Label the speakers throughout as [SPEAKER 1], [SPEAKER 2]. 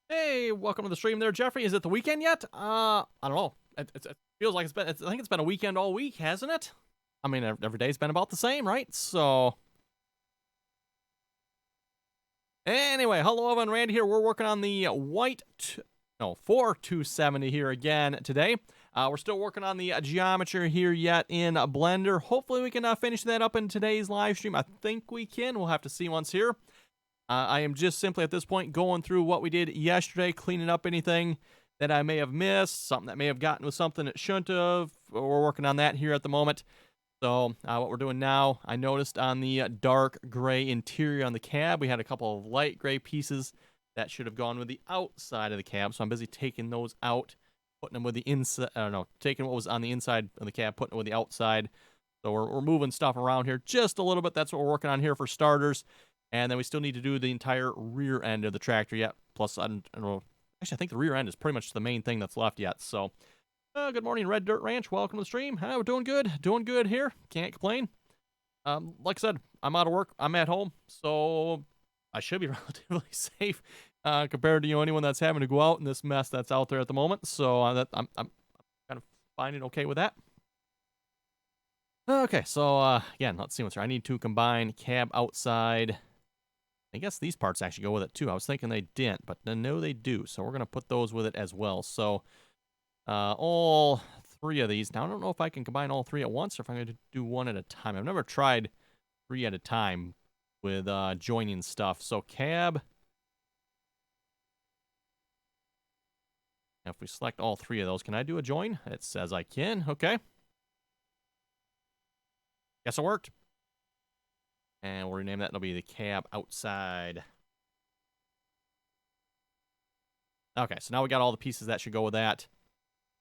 [SPEAKER 1] Hey, welcome to the stream there, Jeffrey. Is it the weekend yet? I don't know. It feels like it's been, I think it's been a weekend all week, hasn't it? I mean, every day's been about the same, right? So, anyway, hello, everyone. Randy here. We're working on the 4270 here again today. We're still working on the geometry here yet in Blender. Hopefully, we can finish that up in today's live stream. I think we can. We'll have to see once here. I am just simply at this point going through what we did yesterday, cleaning up anything that I may have missed, something that may have gotten with something it shouldn't have. We're working on that here at the moment. So what we're doing now, I noticed on the dark gray interior on the cab, we had a couple of light gray pieces that should have gone with the outside of the cab. So I'm busy taking those out, putting them with the inside. I don't know, taking what was on the inside of the cab, putting it with the outside. So we're moving stuff around here just a little bit. That's what we're working on here for starters. And then we still need to do the entire rear end of the tractor yet. Plus, I don't know. Actually, I think the rear end is pretty much the main thing that's left yet. So, good morning, Red Dirt Ranch. Welcome to the stream. We're doing good. Doing good here. Can't complain. Like I said, I'm out of work. I'm at home. So, I should be relatively safe compared to anyone that's having to go out in this mess that's out there at the moment. So, I'm kind of finding okay with that. Okay, so, again, let's see what's here. I need to combine cab outside. I guess these parts actually go with it too. I was thinking they didn't, but no, they do. So we're going to put those with it as well. So all three of these. Now, I don't know if I can combine all three at once or if I'm going to do one at a time. I've never tried three at a time with joining stuff. So cab. Now, if we select all three of those, can I do a join? It says I can. Okay. Guess it worked. And we'll rename that. It'll be the cab outside. Okay, so now we got all the pieces that should go with that.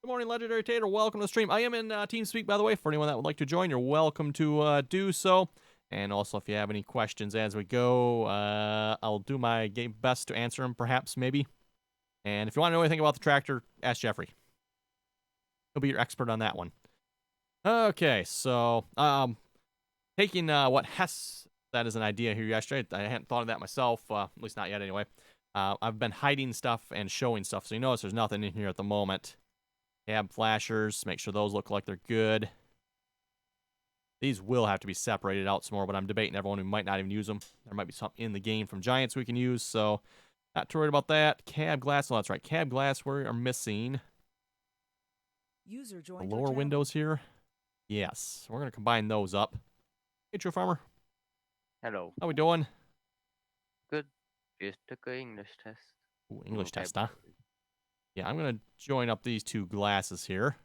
[SPEAKER 1] Good morning, Legendary Tater. Welcome to the stream. I am in TeamSpeak, by the way. For anyone that would like to join, you're welcome to do so. And also, if you have any questions as we go, I'll do my best to answer them, perhaps, maybe. And if you want to know anything about the tractor, ask Jeffrey. He'll be your expert on that one. Okay, so taking what Hess said as an idea here yesterday, I hadn't thought of that myself, at least not yet anyway. I've been hiding stuff and showing stuff, so you notice there's nothing in here at the moment. Cab flashers, make sure those look like they're good. These will have to be separated out some more, but I'm debating everyone who might not even use them. There might be something in the game from Giants we can use, so not too worried about that. Cab glass, oh, that's right. Cab glass, we are missing
[SPEAKER 2] User
[SPEAKER 1] the
[SPEAKER 2] joined
[SPEAKER 1] lower windows here. Yes, we're going to combine those up. Hey, True Farmer.
[SPEAKER 3] Hello.
[SPEAKER 1] How we doing?
[SPEAKER 3] Good. Just took an English test.
[SPEAKER 1] Ooh, English test, huh? Yeah, I'm going to join up these two glasses here.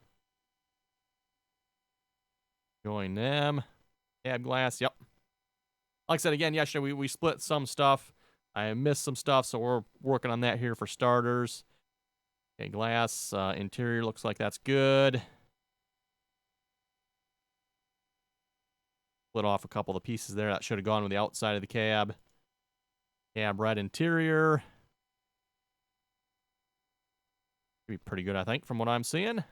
[SPEAKER 1] Join them. Cab glass, yep. Like I said, again, yesterday we split some stuff. I missed some stuff, so we're working on that here for starters. Okay, glass, interior looks like that's good. Split off a couple of the pieces there. That should have gone with the outside of the cab. Cab red interior. Be pretty good, I think, from what I'm seeing.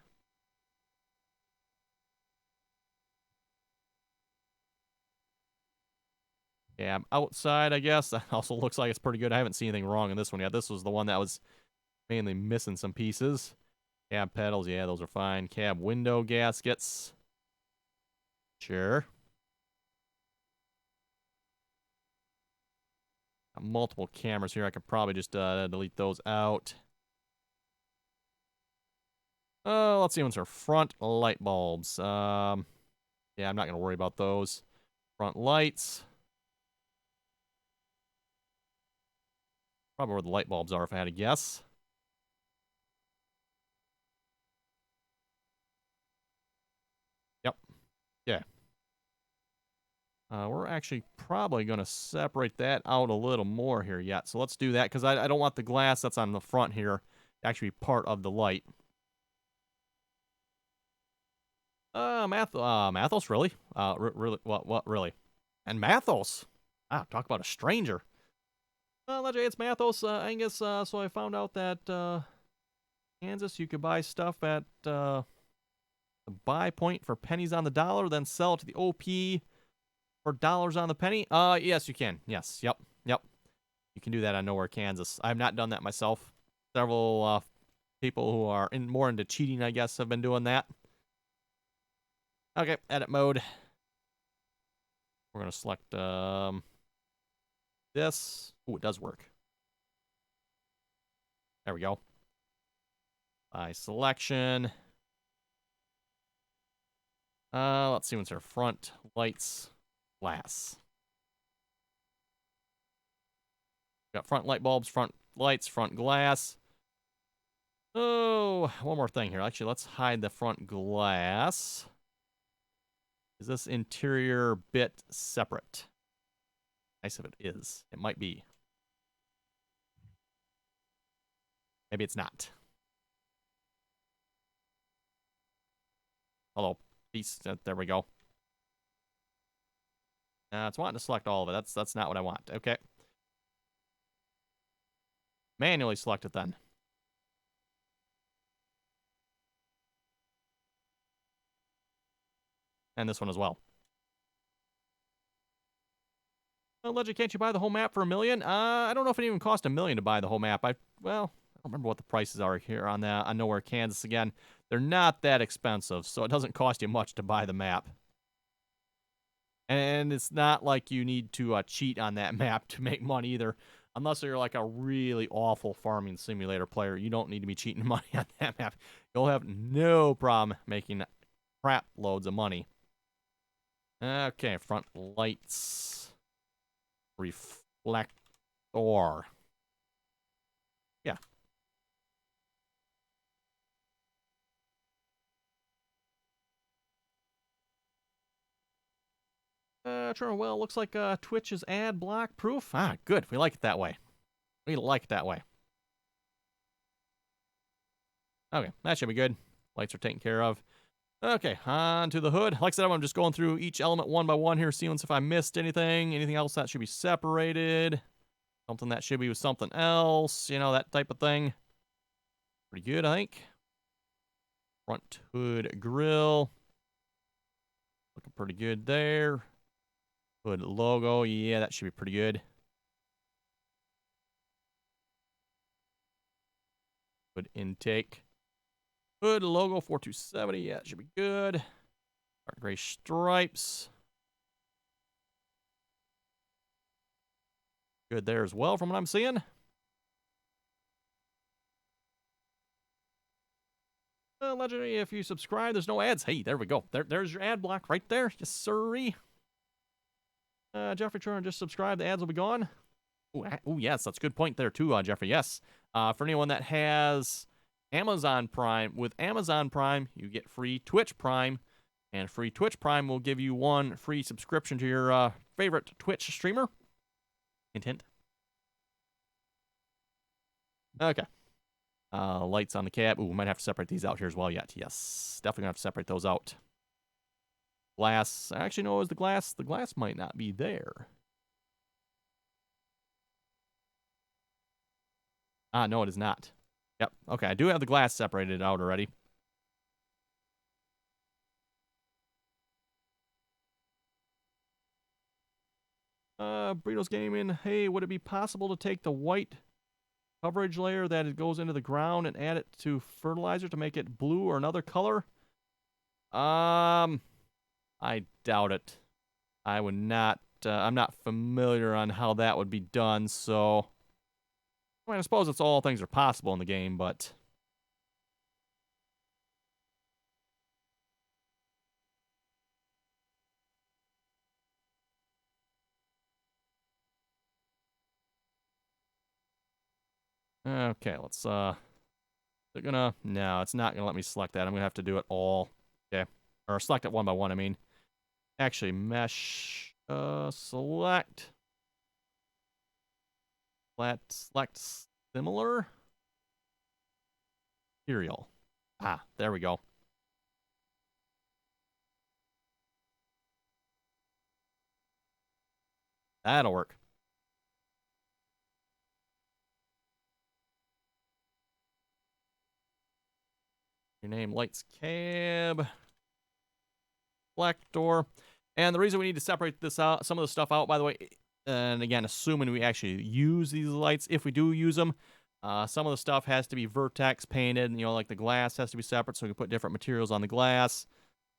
[SPEAKER 1] Cab outside, I guess. That also looks like it's pretty good. I haven't seen anything wrong in this one yet. This was the one that was mainly missing some pieces. Cab pedals, yeah, those are fine. Cab window gaskets. Sure. Got multiple cameras here. I could probably just delete those out. Let's see what's our front light bulbs. Yeah, I'm not going to worry about those. Front lights. Probably where the light bulbs are if I had to guess. Yep. Yeah. We're actually probably going to separate that out a little more here yet. So let's do that because I don't want the glass that's on the front here to actually be part of the light. Mathos, really? Really? What, really? And Mathos? Ah, talk about a stranger. Legendary, it's Mathos, Angus, so I found out that, Kansas, you could buy stuff at, the buy point for pennies on the dollar, then sell it to the OP for dollars on the penny. Yes, you can. Yes, yep. You can do that on Nowhere, Kansas. I have not done that myself. several people who are more into cheating, I guess, have been doing that. Okay, edit mode. We're going to select this. Oh, it does work. There we go. By selection. Let's see what's our front lights glass. Got front light bulbs, front lights, front glass. Oh, one more thing here. Actually, let's hide the front glass. Is this interior bit separate? Nice if it is. It might be. Maybe it's not. Hello. Peace. There we go. It's wanting to select all of it. That's not what I want. Okay. Manually select it then. And this one as well. Legend, can't you buy the whole map for $1 million? I don't know if it even cost $1 million to buy the whole map. I don't remember what the prices are here on that. On Nowhere, Kansas again. They're not that expensive, so it doesn't cost you much to buy the map. And it's not like you need to cheat on that map to make money either. Unless you're like a really awful farming simulator player, you don't need to be cheating money on that map. You'll have no problem making crap loads of money. Okay, front lights. Reflector. Yeah. Sure, well, looks like Twitch is ad block proof. Ah, good. We like it that way. We like it that way. Okay, that should be good. Lights are taken care of. Okay, on to the hood. Like I said, I'm just going through each element one by one here, seeing if I missed anything. Anything else that should be separated. Something that should be with something else. You know, that type of thing. Pretty good, I think. Front hood grill. Looking pretty good there. Hood logo. Yeah, that should be pretty good. Hood intake. Hood logo 4270. Yeah, that should be good. Dark gray stripes. Good there as well from what I'm seeing. Legendary, if you subscribe, there's no ads. Hey, there we go. There's your ad block right there. Yes, sirree. Jeffrey Turner, just subscribe. The ads will be gone. Ooh, yes, that's a good point there too, Jeffrey. Yes. For anyone that has Amazon Prime, with Amazon Prime, you get free Twitch Prime. And free Twitch Prime will give you one free subscription to your favorite Twitch streamer. Hint, hint. Okay. Lights on the cab. Ooh, we might have to separate these out here as well yet. Yes, definitely gonna have to separate those out. Glass. Actually, no, is the glass? The glass might not be there. No, it is not. Yep. Okay, I do have the glass separated out already. Burritos Gaming. Hey, would it be possible to take the white coverage layer that it goes into the ground and add it to fertilizer to make it blue or another color? I doubt it. I would not. I'm not familiar on how that would be done, so I suppose it's all things are possible in the game, but okay, let's they're gonna no, it's not gonna let me select that. I'm gonna have to do it all. Okay. Or select it one by one, I mean. Actually, mesh select. Select similar. Material. Ah, there we go. That'll work. Your name, lights, cab, reflector. And the reason we need to separate this out, some of the stuff out, by the way, and again, assuming we actually use these lights, if we do use them, Some of the stuff has to be vertex painted, you know, like the glass has to be separate so we can put different materials on the glass.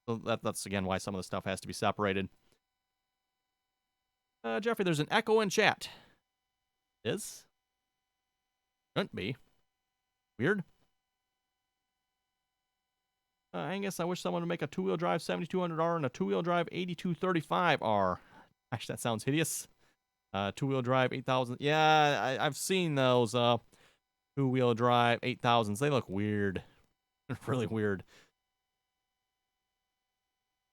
[SPEAKER 1] So that's, again, why some of the stuff has to be separated. Jeffrey, there's an echo in chat. Is? Shouldn't be. Weird. Angus, I wish someone would make a two-wheel drive 7200R and a two-wheel drive 8235R. Gosh, that sounds hideous. Two-wheel drive 8000. Yeah, I've seen those two-wheel drive 8000s. They look weird. They're really weird.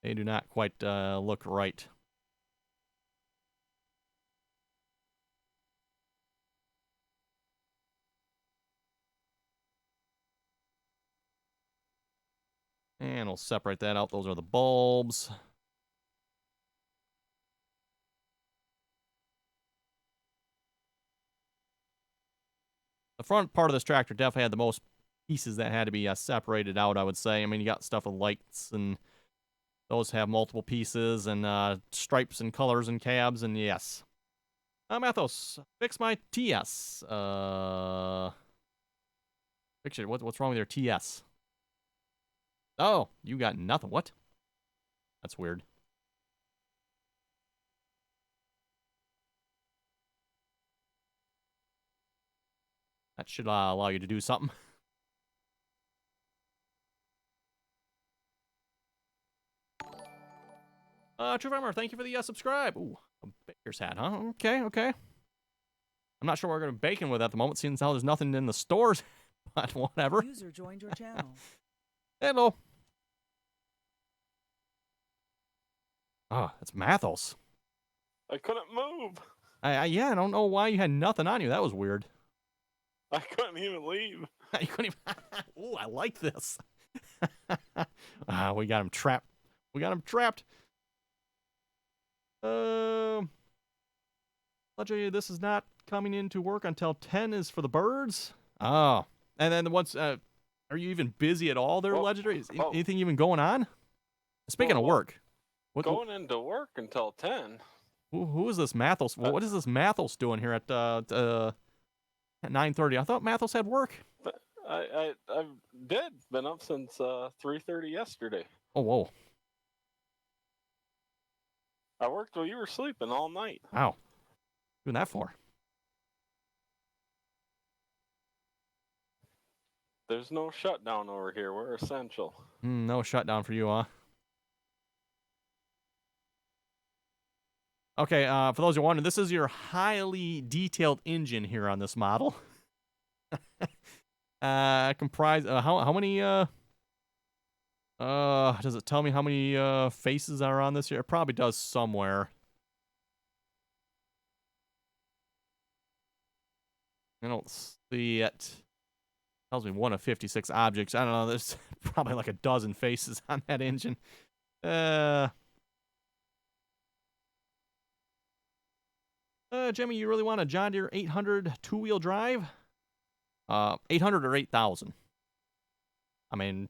[SPEAKER 1] They do not quite look right. And we'll separate that out. Those are the bulbs. The front part of this tractor definitely had the most pieces that had to be separated out, I would say. I mean, you got stuff with lights, and those have multiple pieces, and stripes and colors and cabs, and yes. Mathos, fix my TS. Fix it. What's wrong with your TS? Oh, you got nothing. What? That's weird. That should allow you to do something. True Farmer, thank you for the subscribe. Ooh, a baker's hat, huh? Okay, okay. I'm not sure what we're going to be baking with at the moment, seeing how there's nothing in the stores, but whatever.
[SPEAKER 2] User joined your channel.
[SPEAKER 1] Hello. Oh, that's Mathos.
[SPEAKER 4] I couldn't move.
[SPEAKER 1] Yeah, I don't know why you had nothing on you. That was weird.
[SPEAKER 4] I couldn't even leave.
[SPEAKER 1] You couldn't even... Ooh, I like this. We got him trapped. We got him trapped. Legend, this is not coming into work until 10 is for the birds. Oh. And then once, are you even busy at all there, Legendary? Is anything even going on? Speaking of work.
[SPEAKER 4] Going into work until 10.
[SPEAKER 1] Who is this Mathos? What is this Mathos doing here at 9:30? I thought Mathos had work.
[SPEAKER 4] But I did. Been up since 3:30 yesterday.
[SPEAKER 1] Oh, whoa.
[SPEAKER 4] I worked while you were sleeping all night.
[SPEAKER 1] Wow. Doing that for?
[SPEAKER 4] There's no shutdown over here. We're essential.
[SPEAKER 1] No shutdown for you, huh? Okay, for those who are wondering, this is your highly detailed engine here on this model. Comprise how many does it tell me how many faces are on this here? It probably does somewhere. I don't see it. It tells me 1 of 56 objects. I don't know, there's probably like a dozen faces on that engine. Jimmy, you really want a John Deere 800 two-wheel drive? 800 or 8,000? I mean,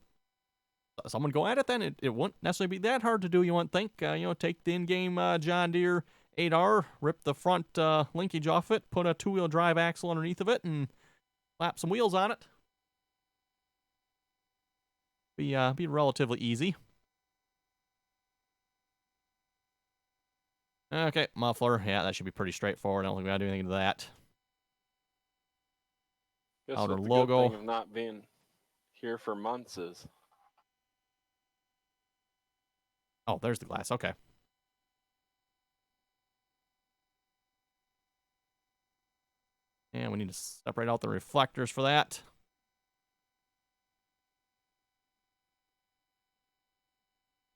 [SPEAKER 1] someone go at it then. It wouldn't necessarily be that hard to do, you wouldn't think. Take the in-game John Deere 8R, rip the front linkage off it, put a two-wheel drive axle underneath of it, and slap some wheels on it. Be relatively easy. Okay, muffler. Yeah, that should be pretty straightforward. I don't think we gotta do anything to that.
[SPEAKER 4] Guess
[SPEAKER 1] Outer
[SPEAKER 4] what the
[SPEAKER 1] logo.
[SPEAKER 4] good thing of not being here for months is.
[SPEAKER 1] Oh, there's the glass. Okay. And we need to separate out the reflectors for that.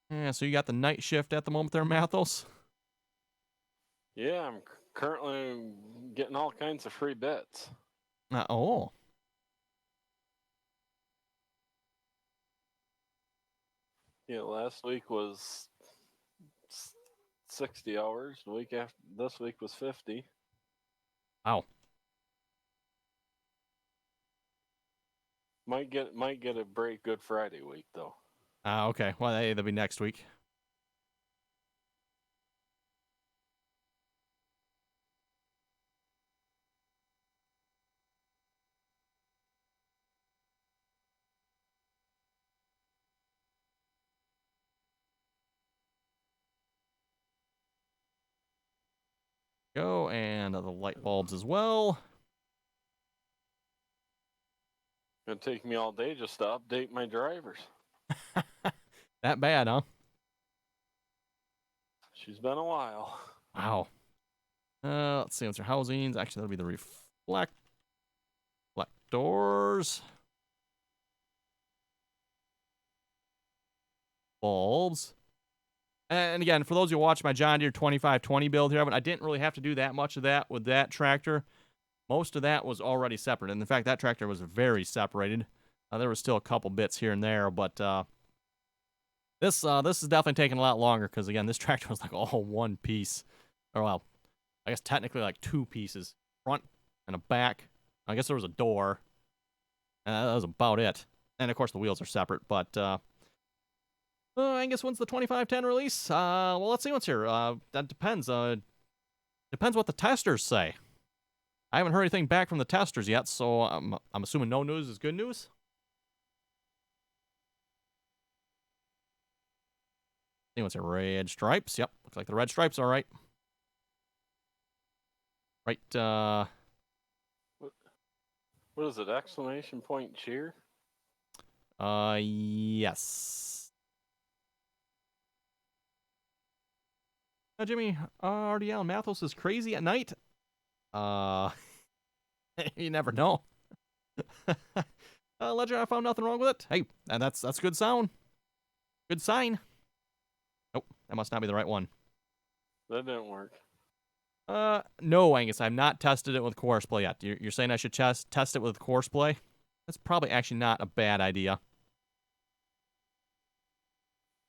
[SPEAKER 1] Yeah, so you got the night shift at the moment there, Mathos?
[SPEAKER 4] Yeah, I'm currently getting all kinds of free bits.
[SPEAKER 1] Oh.
[SPEAKER 4] Yeah, last week was 60 hours. The week after this week was 50.
[SPEAKER 1] Wow.
[SPEAKER 4] Might get a break Good Friday week though.
[SPEAKER 1] Okay. Well, hey, that'll be next week. Go, and the light bulbs as well.
[SPEAKER 4] It'll take me all day just to update my drivers.
[SPEAKER 1] That bad, huh?
[SPEAKER 4] She's been a while.
[SPEAKER 1] Wow. Let's see what's your housings. Actually, that'll be the reflectors. Bulbs. And again, for those of you who watch my John Deere 2520 build here, I didn't really have to do that much of that with that tractor. Most of that was already separate. And in fact, that tractor was very separated. There was still a couple bits here and there, but this is definitely taking a lot longer because, again, this tractor was like all one piece. Or, well, I guess technically like two pieces. Front and a back. I guess there was a door. That was about it. And, of course, the wheels are separate, but I guess when's the 2510 release? Well, let's see what's here. That depends. Depends what the testers say. I haven't heard anything back from the testers yet, so I'm assuming no news is good news. See what's here. Red stripes. Yep, looks like the red stripes are right. Right.
[SPEAKER 4] What is it? Exclamation point cheer?
[SPEAKER 1] Yes. Jimmy, RDAllen Mathos is crazy at night. You never know. Ledger, I found nothing wrong with it. Hey, and that's good sound. Good sign. Nope, that must not be the right one.
[SPEAKER 4] That didn't work.
[SPEAKER 1] No, Angus, I've not tested it with Courseplay yet. You're saying I should test it with Courseplay? That's probably actually not a bad idea.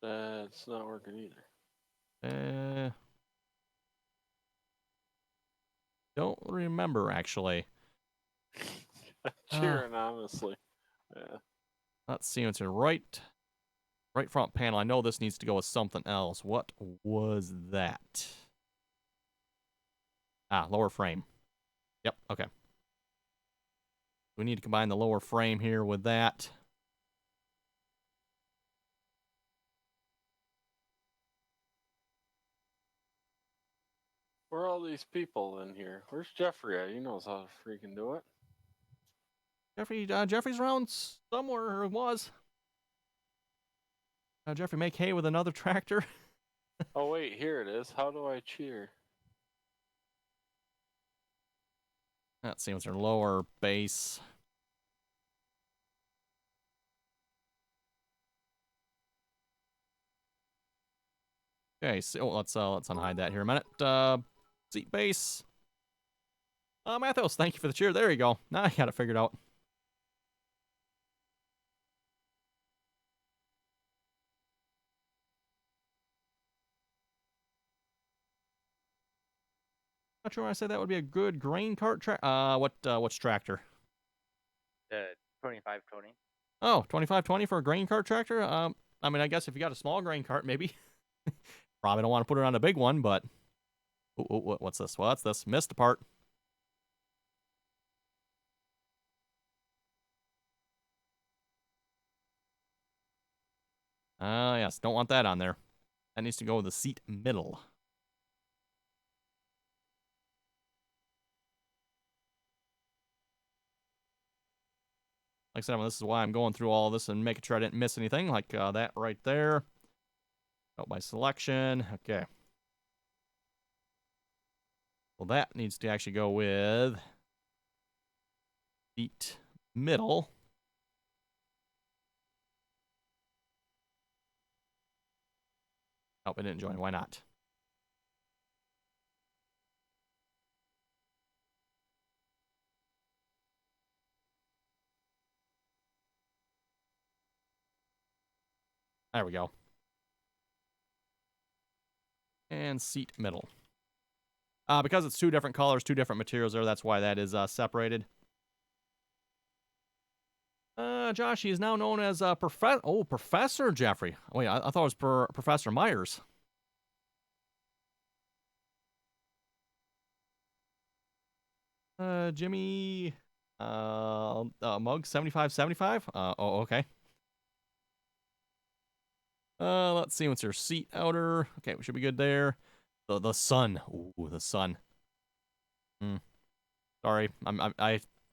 [SPEAKER 4] That's not working either.
[SPEAKER 1] Don't remember, actually.
[SPEAKER 4] Cheering, honestly. Yeah.
[SPEAKER 1] Let's see what's your right front panel. I know this needs to go with something else. What was that? Lower frame. Yep, okay. We need to combine the lower frame here with that.
[SPEAKER 4] Where are all these people in here? Where's Jeffrey at? He knows how to freaking do it.
[SPEAKER 1] Jeffrey's around somewhere, or was. Jeffrey make hay with another tractor.
[SPEAKER 4] Oh, wait, here it is. How do I cheer?
[SPEAKER 1] Let's see what's our lower base. Okay, so let's unhide that here a minute. Seat base. Mathos, thank you for the cheer. There you go. Now I got it figured out. Not sure when I say that would be a good grain cart what's tractor?
[SPEAKER 3] 2520.
[SPEAKER 1] Oh, 2520 for a grain cart tractor? I mean, I guess if you got a small grain cart, maybe. Probably don't want to put it on a big one, but... Ooh, what's this? What's this? Missed a part. Yes, don't want that on there. That needs to go with the seat middle. Like I said, this is why I'm going through all this and making sure I didn't miss anything, like that right there. Oh, by selection. Okay. Well, that needs to actually go with seat middle. Oh, I didn't join. Why not? There we go. And seat middle. Because it's two different colors, two different materials there, that's why that is separated. Josh, he is now known as Professor Jeffrey. Wait, I thought it was Professor Myers. Jimmy, Mug 7575. Oh, okay. Let's see what's your seat outer. Okay, we should be good there. The sun. Ooh, the sun. Sorry.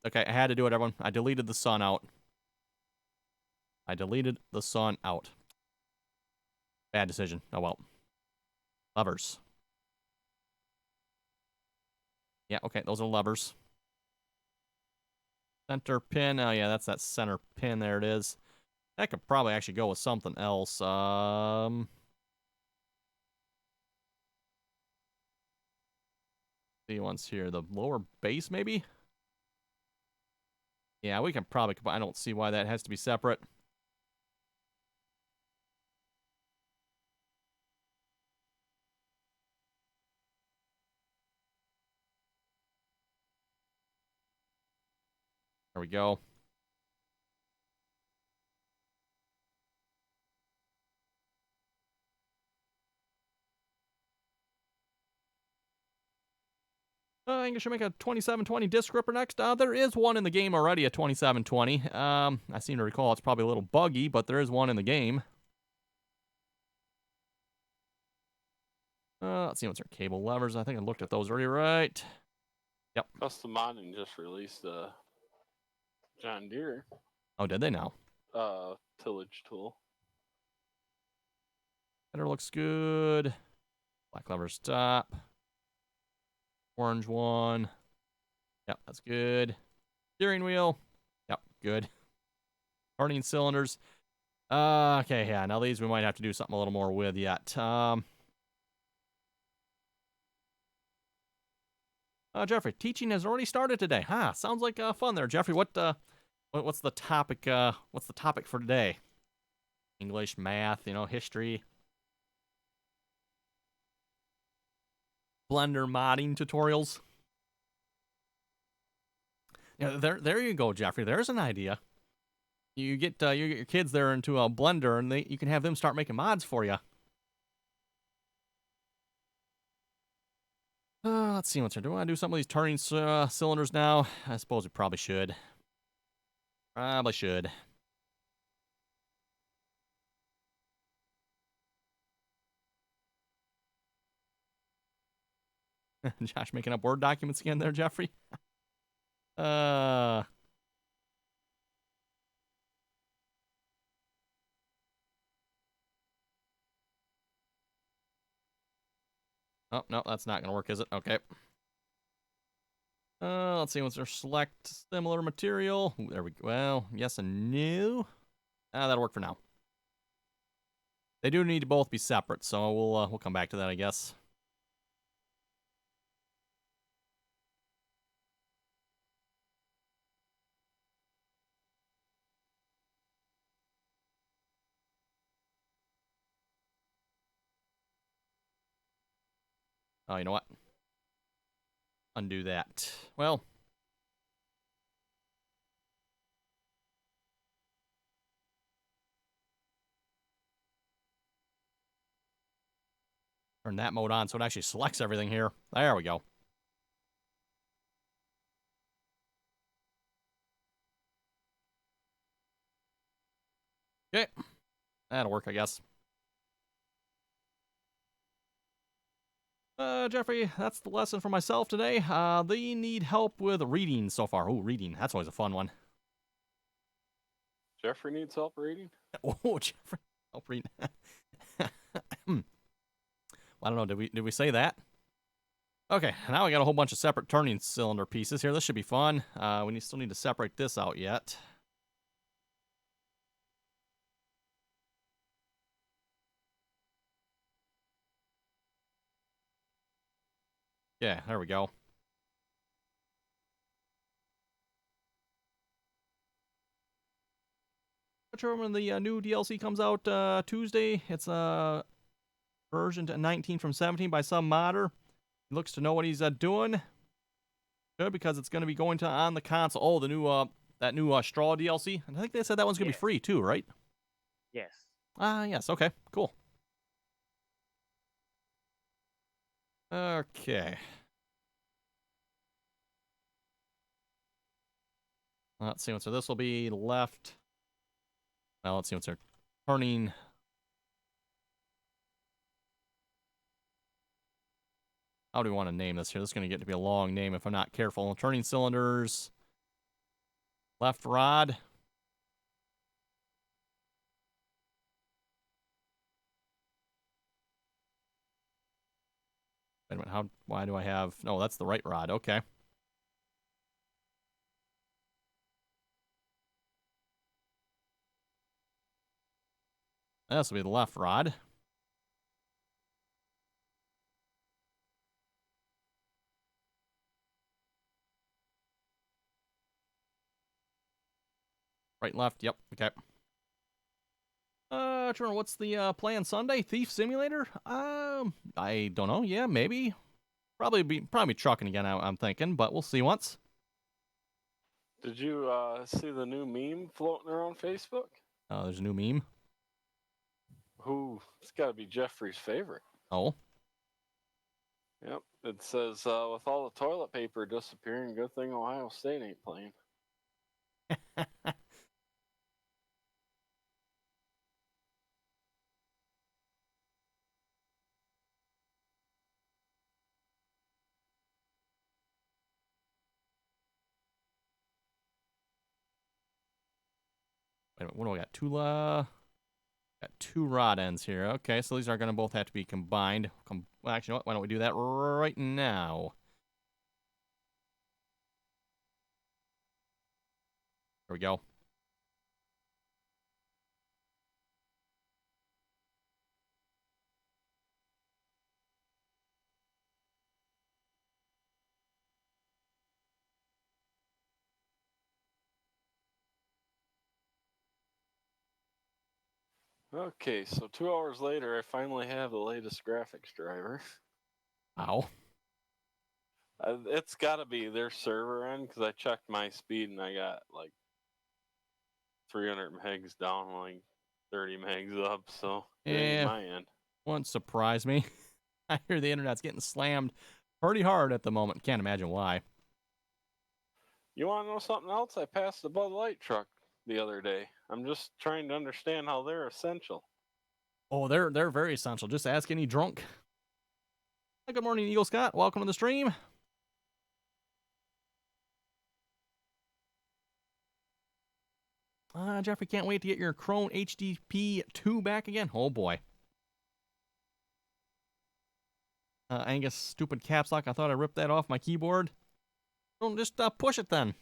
[SPEAKER 1] Okay, I had to do it, everyone. I deleted the sun out. I deleted the sun out. Bad decision. Oh, well. Levers. Yeah, okay, those are levers. Center pin. Oh, yeah, that's that center pin. There it is. That could probably actually go with something else. See ones here. The lower base, maybe? Yeah, we can probably combine. I don't see why that has to be separate. There we go. I think I should make a 2720 disc ripper next. There is one in the game already, a 2720. I seem to recall it's probably a little buggy, but there is one in the game. Let's see what's our cable levers. I think I looked at those already, right? Yep.
[SPEAKER 4] Custom Modding just released a John Deere
[SPEAKER 1] Oh, did they now?
[SPEAKER 4] tillage tool.
[SPEAKER 1] Header looks good. Black lever stop. Orange one. Yep, that's good. Steering wheel. Yep, good. Turning cylinders. Okay, yeah, now these we might have to do something a little more with yet. Jeffrey, teaching has already started today. Huh, sounds like fun there, Jeffrey. What's the topic, what's the topic for today? English, math, history. Blender modding tutorials. Yeah, there you go, Jeffrey. There's an idea. You get your kids there into a Blender, and you can have them start making mods for you. Let's see what's here. Do I want to do something with these turning cylinders now? I suppose we probably should. Probably should. Josh making up Word documents again there, Jeffrey? Oh, no, that's not going to work, is it? Okay. Let's see, what's there? Select similar material. Ooh, there we go. Well, yes and no. That'll work for now. They do need to both be separate, so we'll come back to that, I guess. Oh, you know what? Undo that. Well. Turn that mode on so it actually selects everything here. There we go. Okay. That'll work, I guess. Jeffrey, that's the lesson for myself today. They need help with reading so far. Oh, reading. That's always a fun one.
[SPEAKER 4] Jeffrey needs help reading?
[SPEAKER 1] Oh, Jeffrey, help read. Well, I don't know. Did we say that? Okay, now we got a whole bunch of separate turning cylinder pieces here. This should be fun. We still need to separate this out yet. Yeah, there we go. Not sure when the new DLC comes out Tuesday. It's version 19 from 17 by some modder. He looks to know what he's doing. Good, because it's going to be going to on the console. Oh, the new that new Straw DLC. And I think they said that one's going to be free too, right?
[SPEAKER 3] Yes.
[SPEAKER 1] Yes. Okay. Cool. Okay. Let's see. So this will be left. Well, let's see what's there. Turning. how do we want to name this here? This is going to get to be a long name if I'm not careful. Turning cylinders. Left rod. Wait a minute, why do I have... No, that's the right rod. Okay. This will be the left rod. Right, left. Yep. Okay. Turner, what's the play on Sunday? Thief Simulator? I don't know. Yeah, maybe. Probably trucking again, I'm thinking, but we'll see once.
[SPEAKER 4] Did you see the new meme floating around Facebook?
[SPEAKER 1] There's a new meme.
[SPEAKER 4] It's got to be Jeffrey's favorite.
[SPEAKER 1] Oh.
[SPEAKER 4] Yep. It says, with all the toilet paper disappearing, good thing Ohio State ain't playing.
[SPEAKER 1] Wait a minute, what do I got? Got two rod ends here. Okay, so these are going to both have to be combined. Well, actually, you know what? Why don't we do that right now? There we go.
[SPEAKER 4] Okay, so 2 hours later, I finally have the latest graphics driver.
[SPEAKER 1] Ow.
[SPEAKER 4] It's got to be their server end because I checked my speed and I got like 300 megs down, like 30 megs up. So it ain't my end.
[SPEAKER 1] Won't surprise me. I hear the internet's getting slammed pretty hard at the moment. Can't imagine why.
[SPEAKER 4] You want to know something else? I passed the Bud Light truck the other day. I'm just trying to understand how they're essential.
[SPEAKER 1] Oh, they're very essential. Just ask any drunk. Good morning, Eagle Scott. Welcome to the stream. Jeffrey, can't wait to get your Chrome HDP 2 back again. Oh, boy. Angus, stupid caps lock. I thought I ripped that off my keyboard. Don't just push it then.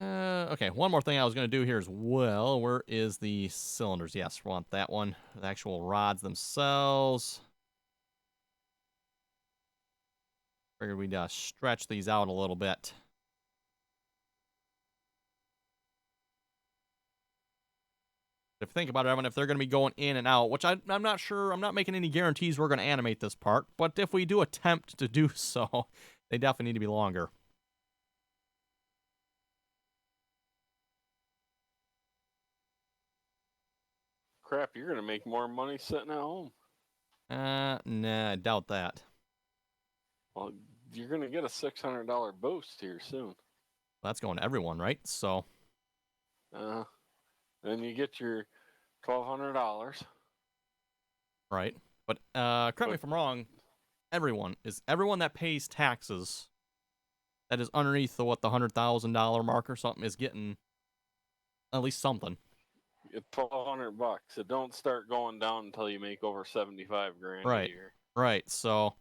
[SPEAKER 1] Okay, one more thing I was going to do here as well. Where is the cylinders? Yes, we want that one. The actual rods themselves. Figured we'd stretch these out a little bit. If you think about it, Evan, if they're going to be going in and out, which I'm not sure, I'm not making any guarantees we're going to animate this part, but if we do attempt to do so, they definitely need to be longer.
[SPEAKER 4] Crap, you're going to make more money sitting at home.
[SPEAKER 1] Nah, I doubt that.
[SPEAKER 4] Well, you're going to get a $600 boost here soon.
[SPEAKER 1] Well, that's going to everyone, right? So.
[SPEAKER 4] Then you get your $1,200.
[SPEAKER 1] Right. But correct me if I'm wrong, everyone that pays taxes that is underneath the $100,000 mark or something is getting at least something.
[SPEAKER 4] It's $1,200. It don't start going down until you make over 75 grand
[SPEAKER 1] right.
[SPEAKER 4] a year.
[SPEAKER 1] Right. So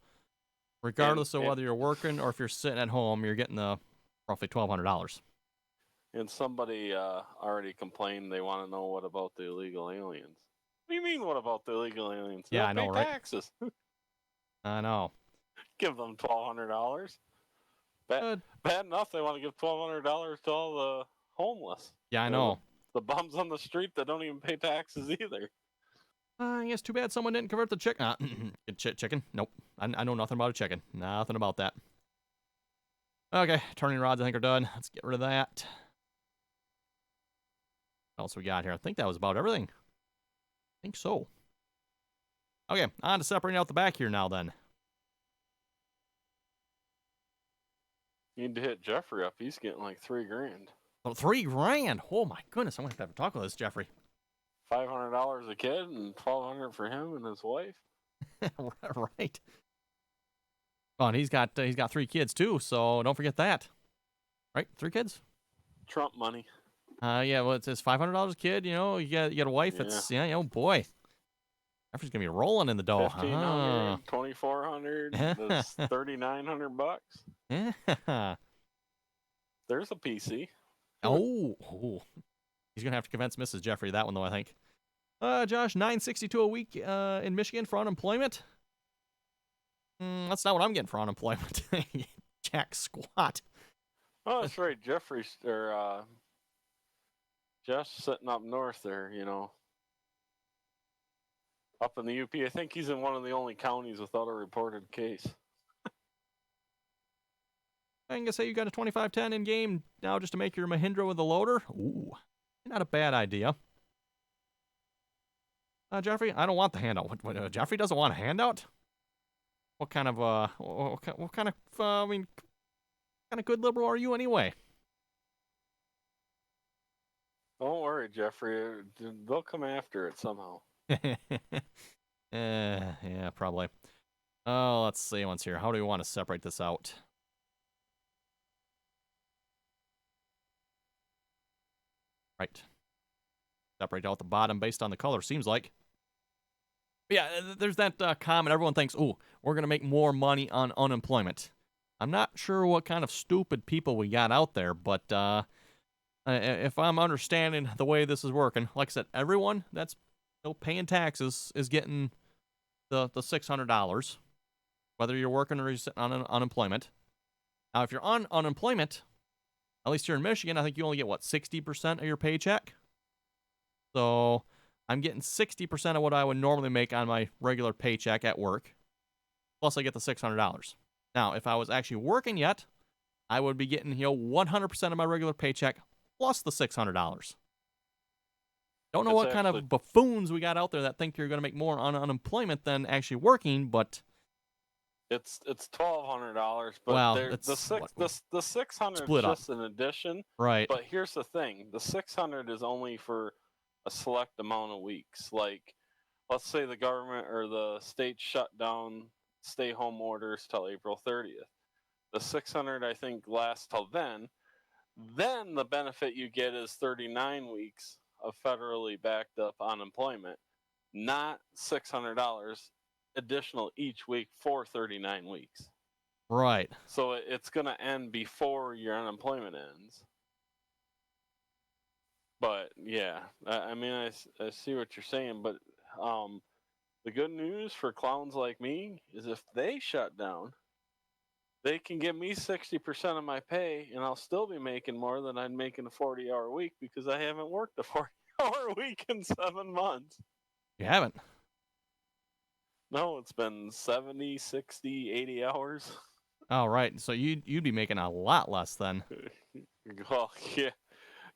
[SPEAKER 1] regardless of whether you're working or if you're sitting at home, you're getting the roughly $1,200.
[SPEAKER 4] And somebody already complained they want to know what about the illegal aliens. What do you mean, what about the illegal aliens?
[SPEAKER 1] Yeah,
[SPEAKER 4] I know,
[SPEAKER 1] right?
[SPEAKER 4] Taxes.
[SPEAKER 1] I know.
[SPEAKER 4] Give them $1,200. Bad enough they want to give $1,200 to all the homeless.
[SPEAKER 1] Yeah, I know.
[SPEAKER 4] The bums on the street that don't even pay taxes either.
[SPEAKER 1] I guess too bad someone didn't convert the chicken. Chicken? Nope. I know nothing about a chicken. Nothing about that. Okay, turning rods I think are done. Let's get rid of that. What else we got here? I think that was about everything. I think so. Okay, on to separating out the back here now then.
[SPEAKER 4] You need to hit Jeffrey up. He's getting like $3 grand.
[SPEAKER 1] Oh, $3 grand. Oh my goodness, I'm gonna have to talk with this Jeffrey.
[SPEAKER 4] $500 a kid and $1,200 for him and his wife.
[SPEAKER 1] Right. Oh, and he's got 3 kids too, so don't forget that. Right? 3 kids?
[SPEAKER 4] Trump money.
[SPEAKER 1] Yeah, well, it says $500 a kid, you know, you got a wife, it's, oh boy. Jeffrey's going to be rolling in the dough.
[SPEAKER 4] 1,500, 2,400, that's $3,900.
[SPEAKER 1] Yeah.
[SPEAKER 4] There's a PC.
[SPEAKER 1] Oh. He's going to have to convince Mrs. Jeffrey that one, though, I think. Josh, $9.62 a week in Michigan for unemployment. That's not what I'm getting for unemployment. Jack squat.
[SPEAKER 4] Oh, that's right. Jeffrey's or Jeff's sitting up north there, up in the UP. I think he's in one of the only counties without a reported case.
[SPEAKER 1] I'm gonna say you got a 2510 in game now just to make your Mahindra with a loader. Ooh, not a bad idea. Jeffrey, I don't want the handout. What, Jeffrey doesn't want a handout? What kind of what kind of kind of good liberal are you anyway?
[SPEAKER 4] Don't worry, Jeffrey. They'll come after it somehow.
[SPEAKER 1] Yeah, probably. Oh, let's see once here. How do we want to separate this out? Right. Separate out the bottom based on the color, seems like. Yeah, there's that comment. Everyone thinks, oh, we're going to make more money on unemployment. I'm not sure what kind of stupid people we got out there, but if I'm understanding the way this is working, like I said, everyone that's still paying taxes is getting the $600, whether you're working or you're sitting on unemployment. Now, if you're on unemployment, at least here in Michigan, I think you only get, 60% of your paycheck? So I'm getting 60% of what I would normally make on my regular paycheck at work, plus I get the $600. Now, if I was actually working yet, I would be getting 100% of my regular paycheck plus the $600. Don't know what kind of buffoons we got out there that think you're going to make more on unemployment than actually working, but
[SPEAKER 4] it's $1,200. But
[SPEAKER 1] well,
[SPEAKER 4] the $600 is just an addition,
[SPEAKER 1] right?
[SPEAKER 4] But here's the thing: the $600 is only for a select amount of weeks. Like, let's say the government or the state shut down stay-home orders till April 30th. The $600, I think, lasts till then. Then the benefit you get is 39 weeks of federally backed up unemployment, not $600 additional each week for 39 weeks.
[SPEAKER 1] Right.
[SPEAKER 4] So it's going to end before your unemployment ends. But yeah, I mean, I see what you're saying, but the good news for clowns like me is if they shut down, they can give me 60% of my pay, and I'll still be making more than I'd make in a 40-hour week because I haven't worked a 40-hour week in 7 months.
[SPEAKER 1] You haven't?
[SPEAKER 4] No, it's been 70, 60, 80 hours.
[SPEAKER 1] Oh, right. So you'd be making a lot less then.
[SPEAKER 4] Well,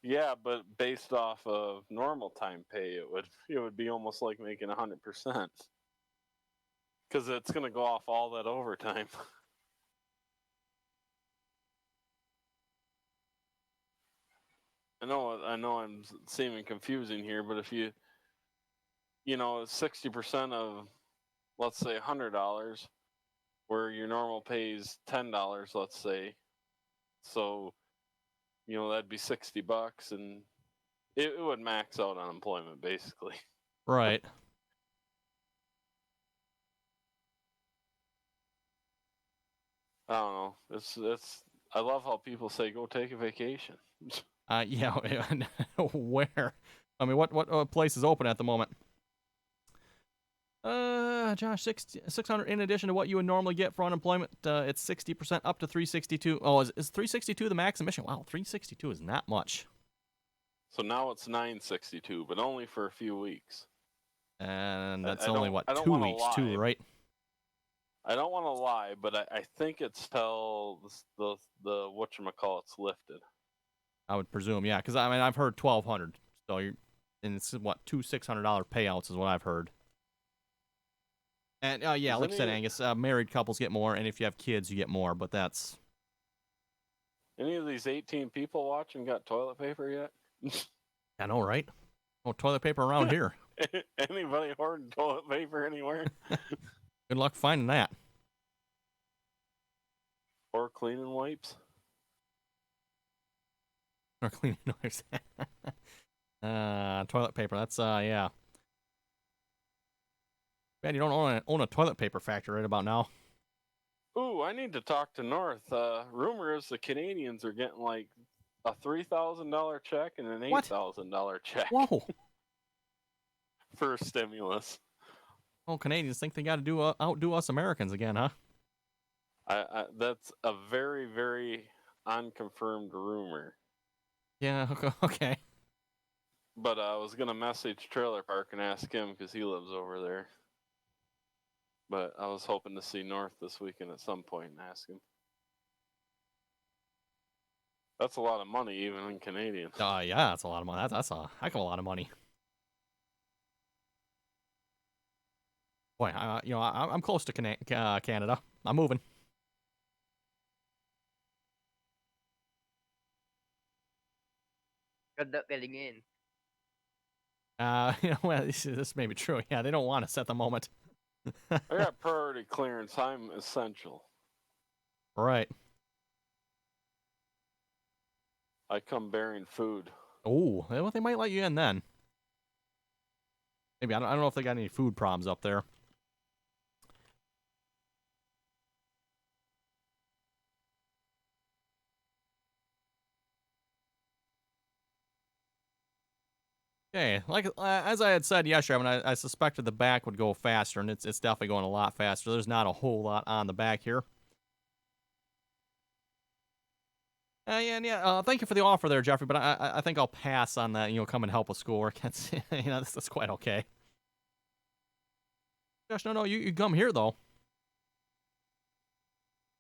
[SPEAKER 4] yeah, but based off of normal time pay, it would be almost like making 100%, because it's going to go off all that overtime. I know I'm seeming confusing here, but if 60% of, let's say, $100, where your normal pay is $10, let's say, so that'd be $60, and it would max out unemployment basically.
[SPEAKER 1] Right.
[SPEAKER 4] I don't know. It's. I love how people say go take a vacation.
[SPEAKER 1] Yeah. Where? I mean, what place is open at the moment? Josh, 600 in addition to what you would normally get for unemployment. It's 60% up to 362. Oh, is 362 the max in Michigan? Wow, 362 is not much.
[SPEAKER 4] So now it's 962, but only for a few weeks.
[SPEAKER 1] And that's only 2 weeks too, right?
[SPEAKER 4] I don't want to lie, but I think it's till the whatchamacallit's lifted. I
[SPEAKER 1] would presume, yeah, because I mean I've heard 1,200, so and it's two $600 payouts is what I've heard. And yeah, like you said, Angus, married couples get more, and if you have kids, you get more. But that's
[SPEAKER 4] any of these 18 people watching got toilet paper yet?
[SPEAKER 1] I know, right? Oh, toilet paper around here.
[SPEAKER 4] Anybody hoarding toilet paper anywhere?
[SPEAKER 1] Good luck finding that.
[SPEAKER 4] Or cleaning wipes?
[SPEAKER 1] Or cleaning knives. Toilet paper. That's yeah. Man, you don't own a toilet paper factory right about now.
[SPEAKER 4] Ooh, I need to talk to North. Rumor is the Canadians are getting like a $3,000 check and an
[SPEAKER 1] What?
[SPEAKER 4] $8,000 check
[SPEAKER 1] Whoa.
[SPEAKER 4] for stimulus.
[SPEAKER 1] Oh, Canadians think they got to outdo us Americans again, huh?
[SPEAKER 4] That's a very, very unconfirmed rumor.
[SPEAKER 1] Yeah. Okay.
[SPEAKER 4] But I was gonna message Trailer Park and ask him because he lives over there. But I was hoping to see North this weekend at some point and ask him. That's a lot of money, even in Canadian.
[SPEAKER 1] Yeah, that's a lot of money. That's a heck of a lot of money. Boy, I'm close to Canada. I'm moving.
[SPEAKER 3] Good luck getting in.
[SPEAKER 1] Well, this may be true. Yeah, they don't want us at the moment.
[SPEAKER 4] I got priority clearance. I'm essential.
[SPEAKER 1] Right.
[SPEAKER 4] I come bearing food.
[SPEAKER 1] Oh, well, they might let you in then. Maybe. I don't know if they got any food problems up there. Okay, like as I had said yesterday, when I suspected the back would go faster, and it's definitely going a lot faster. There's not a whole lot on the back here. Thank you for the offer there, Jeffrey, but I think I'll pass on that. Come and help with schoolwork. That's that's quite okay. Josh, no, you come here though.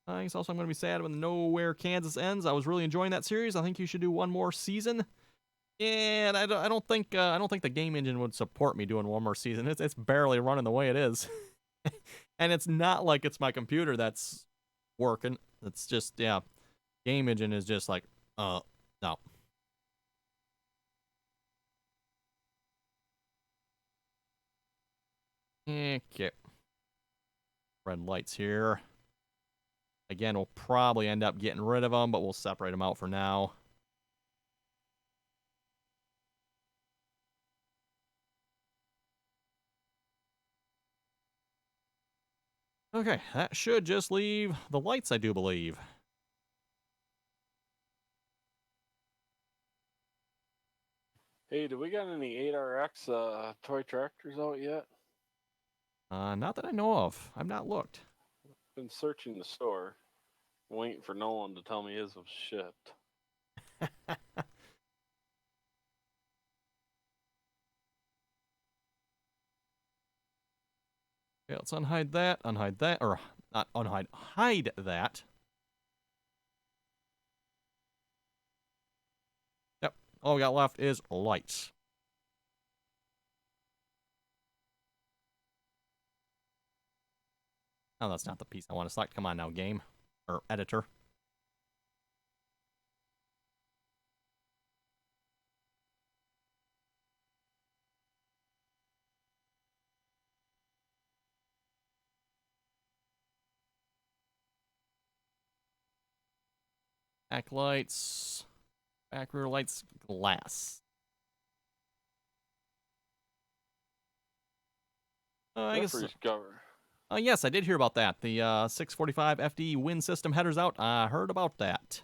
[SPEAKER 1] I guess also I'm going to be sad when Nowhere Kansas ends. I was really enjoying that series. I think you should do one more season. And I don't think the game engine would support me doing one more season. It's barely running the way it is, and it's not like it's my computer that's working. It's just game engine is just like no. Okay, red lights here. Again, we'll probably end up getting rid of them, but we'll separate them out for now. Okay, that should just leave the lights, I do believe.
[SPEAKER 4] Hey, do we got any 8RX toy tractors out yet?
[SPEAKER 1] Not that I know of. I've not looked.
[SPEAKER 4] Been searching the store, waiting for Nolan to tell me his was shipped.
[SPEAKER 1] Okay, let's unhide that, or not unhide, hide that. Yep, all we got left is lights. Oh, that's not the piece I want to select. Come on now, game. Or editor. Back lights. Back rear lights. Glass. I guess. Yes, I did hear about that. The 645 FD wind system headers out. I heard about that.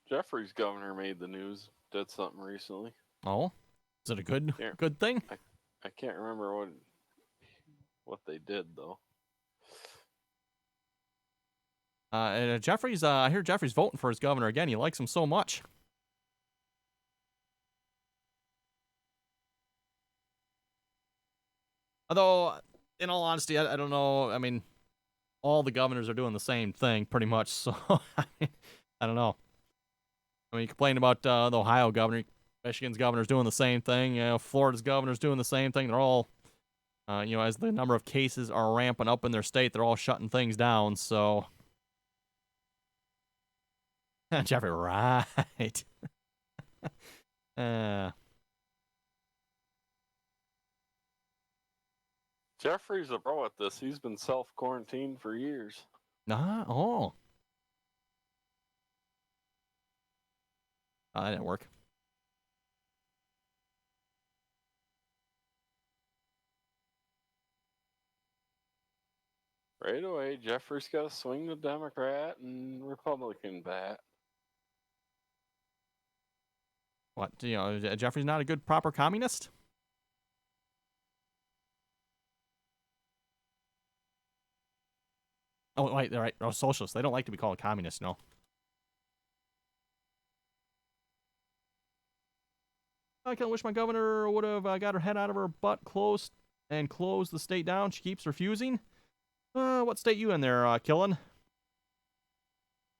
[SPEAKER 4] Jeffrey's governor made the news. Did something recently.
[SPEAKER 1] Oh, is it a good thing?
[SPEAKER 4] I can't remember what they did though.
[SPEAKER 1] Jeffrey's. I hear Jeffrey's voting for his governor again. He likes him so much. Although, in all honesty, I don't know. I mean, all the governors are doing the same thing, pretty much. So, I don't know. I mean, you complain about the Ohio governor. Michigan's governor's doing the same thing. Florida's governor's doing the same thing. They're all, as the number of cases are ramping up in their state, they're all shutting things down. So, Jeffrey, right. uh,
[SPEAKER 4] Jeffrey's a pro at this. He's been self-quarantined for years.
[SPEAKER 1] oh. That didn't work.
[SPEAKER 4] Right away, Jeffrey's got to swing the Democrat and Republican bat.
[SPEAKER 1] What, Jeffrey's not a good, proper communist? Oh, wait, right. Oh, socialists. They don't like to be called communists, no. I kind of wish my governor would have got her head out of her butt closed the state down. She keeps refusing. What state you in there, Killen?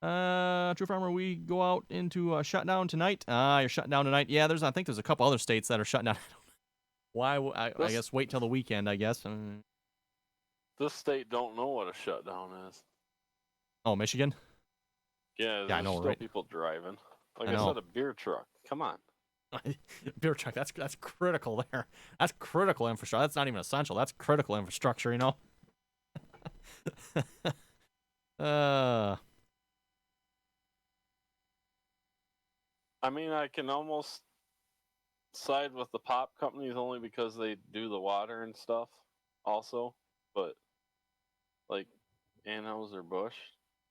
[SPEAKER 1] True Farmer, we go out into shutdown tonight. You're shutting down tonight. Yeah, I think there's a couple other states that are shutting down. Why? I guess wait till the weekend, I guess.
[SPEAKER 4] This state don't know what a shutdown is.
[SPEAKER 1] Oh, Michigan?
[SPEAKER 4] Yeah,
[SPEAKER 1] I know,
[SPEAKER 4] still
[SPEAKER 1] right?
[SPEAKER 4] people driving. Like
[SPEAKER 1] I
[SPEAKER 4] I
[SPEAKER 1] know.
[SPEAKER 4] said, a beer truck. Come on.
[SPEAKER 1] Beer truck, that's critical there. That's critical infrastructure. That's not even essential. That's critical infrastructure, you know?
[SPEAKER 4] I mean, I can almost side with the pop companies only because they do the water and stuff also. But, like, Anheuser-Busch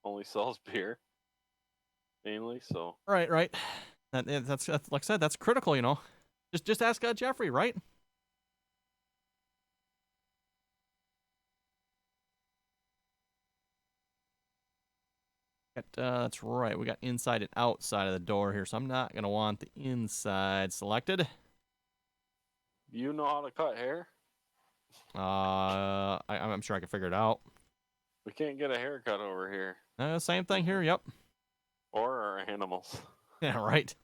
[SPEAKER 4] only sells beer, mainly, so.
[SPEAKER 1] Right. That's like I said, that's critical, you know? Just ask Jeffrey, right? That's right. We got inside and outside of the door here, so I'm not going to want the inside selected.
[SPEAKER 4] You know how to cut hair?
[SPEAKER 1] I'm sure I can figure it out.
[SPEAKER 4] We can't get a haircut over here.
[SPEAKER 1] Same thing here, yep.
[SPEAKER 4] Or our animals.
[SPEAKER 1] Yeah, right.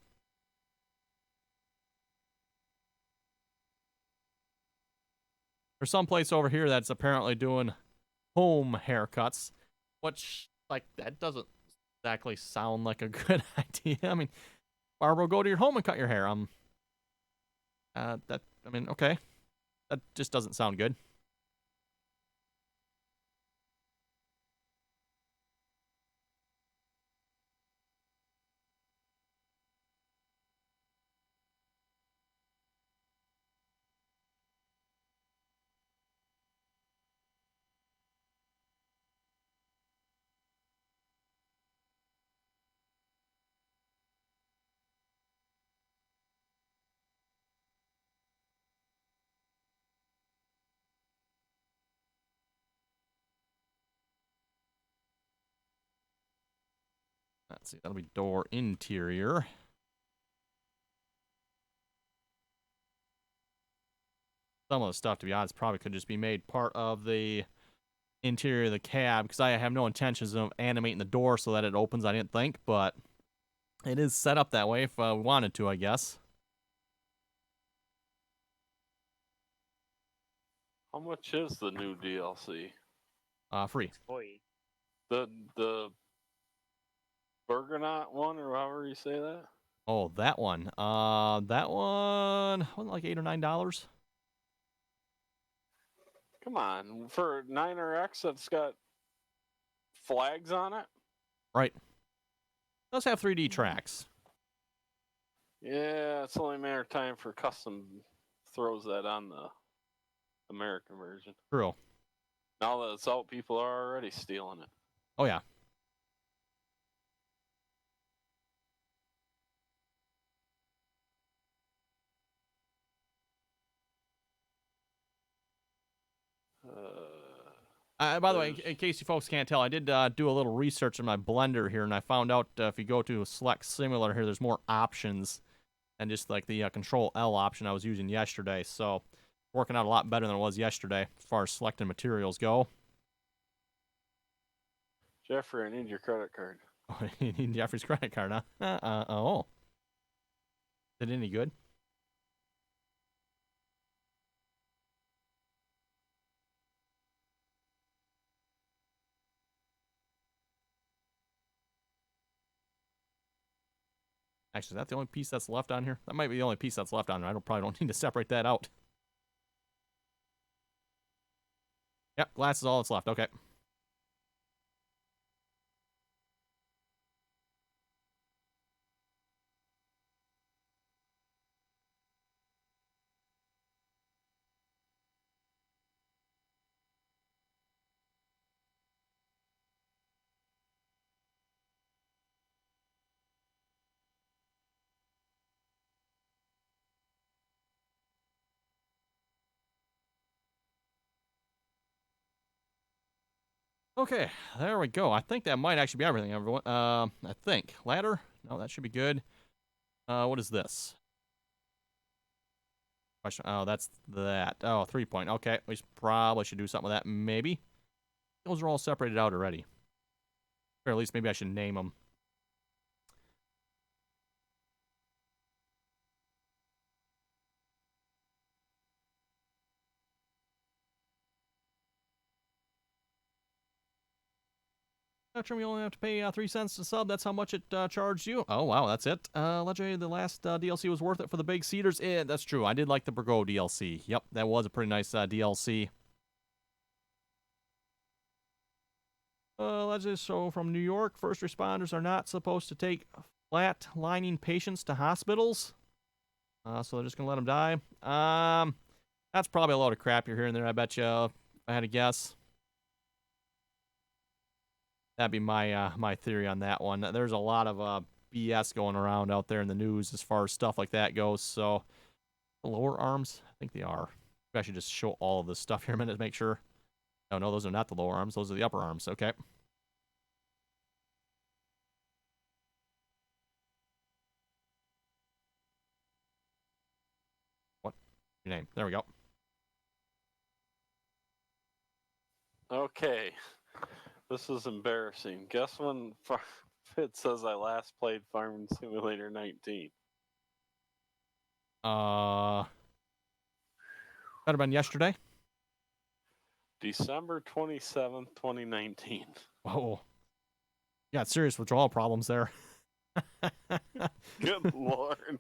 [SPEAKER 1] There's some place over here that's apparently doing home haircuts, which, like, that doesn't exactly sound like a good idea. I mean, Barbara, go to your home and cut your hair. Okay. That just doesn't sound good. Let's see, that'll be door interior. Some of the stuff, to be honest, probably could just be made part of the interior of the cab, because I have no intentions of animating the door so that it opens, I didn't think, but it is set up that way if we wanted to, I guess.
[SPEAKER 4] How much is the new DLC?
[SPEAKER 1] Free.
[SPEAKER 3] Boy.
[SPEAKER 4] The Bergonaut one, or however you say that?
[SPEAKER 1] Oh, that one. That one wasn't like $8 or $9.
[SPEAKER 4] Come on, for 9RX that's got flags on it?
[SPEAKER 1] Right. It does have 3D tracks.
[SPEAKER 4] Yeah, it's only a matter of time for custom throws that on the American version.
[SPEAKER 1] True.
[SPEAKER 4] Now that it's out, people are already stealing it.
[SPEAKER 1] Oh, yeah. By the way, in case you folks can't tell, I did do a little research in my Blender here, and I found out if you go to select similar here, there's more options than just like the Control L option I was using yesterday. So, working out a lot better than it was yesterday as far as selecting materials go.
[SPEAKER 4] Jeffrey, I need your credit card.
[SPEAKER 1] Oh, you need Jeffrey's credit card, huh? Oh. Is it any good? Actually, is that the only piece that's left on here? That might be the only piece that's left on here. Probably don't need to separate that out. Yep, glass is all that's left. Okay. Okay, there we go. I think that might actually be everything, everyone. I think. Ladder? No, that should be good. What is this? Question. Oh, that's that. Oh, 3-point. Okay, we probably should do something with that, maybe. Those are all separated out already. Or at least maybe I should name them. We only have to pay 3 cents to sub. That's how much it charged you. Oh, wow, that's it. Legendary, the last DLC was worth it for the big cedars. That's true. I did like the Burgo DLC. Yep, that was a pretty nice DLC. Legendary, so from New York, first responders are not supposed to take flat-lining patients to hospitals. So they're just going to let them die. That's probably a load of crap you're hearing there, I bet you, if I had to guess. That'd be my my theory on that one. There's a lot of BS going around out there in the news as far as stuff like that goes. So, the lower arms, I think they are. Maybe I should just show all of this stuff here a minute to make sure. Oh, no, those are not the lower arms. Those are the upper arms. Okay. What? Your name. There we go.
[SPEAKER 4] Okay. This is embarrassing. Guess when it says I last played Farming Simulator 19?
[SPEAKER 1] That'd have been yesterday.
[SPEAKER 4] December 27th, 2019.
[SPEAKER 1] Whoa. You got serious withdrawal problems there.
[SPEAKER 4] Good Lord.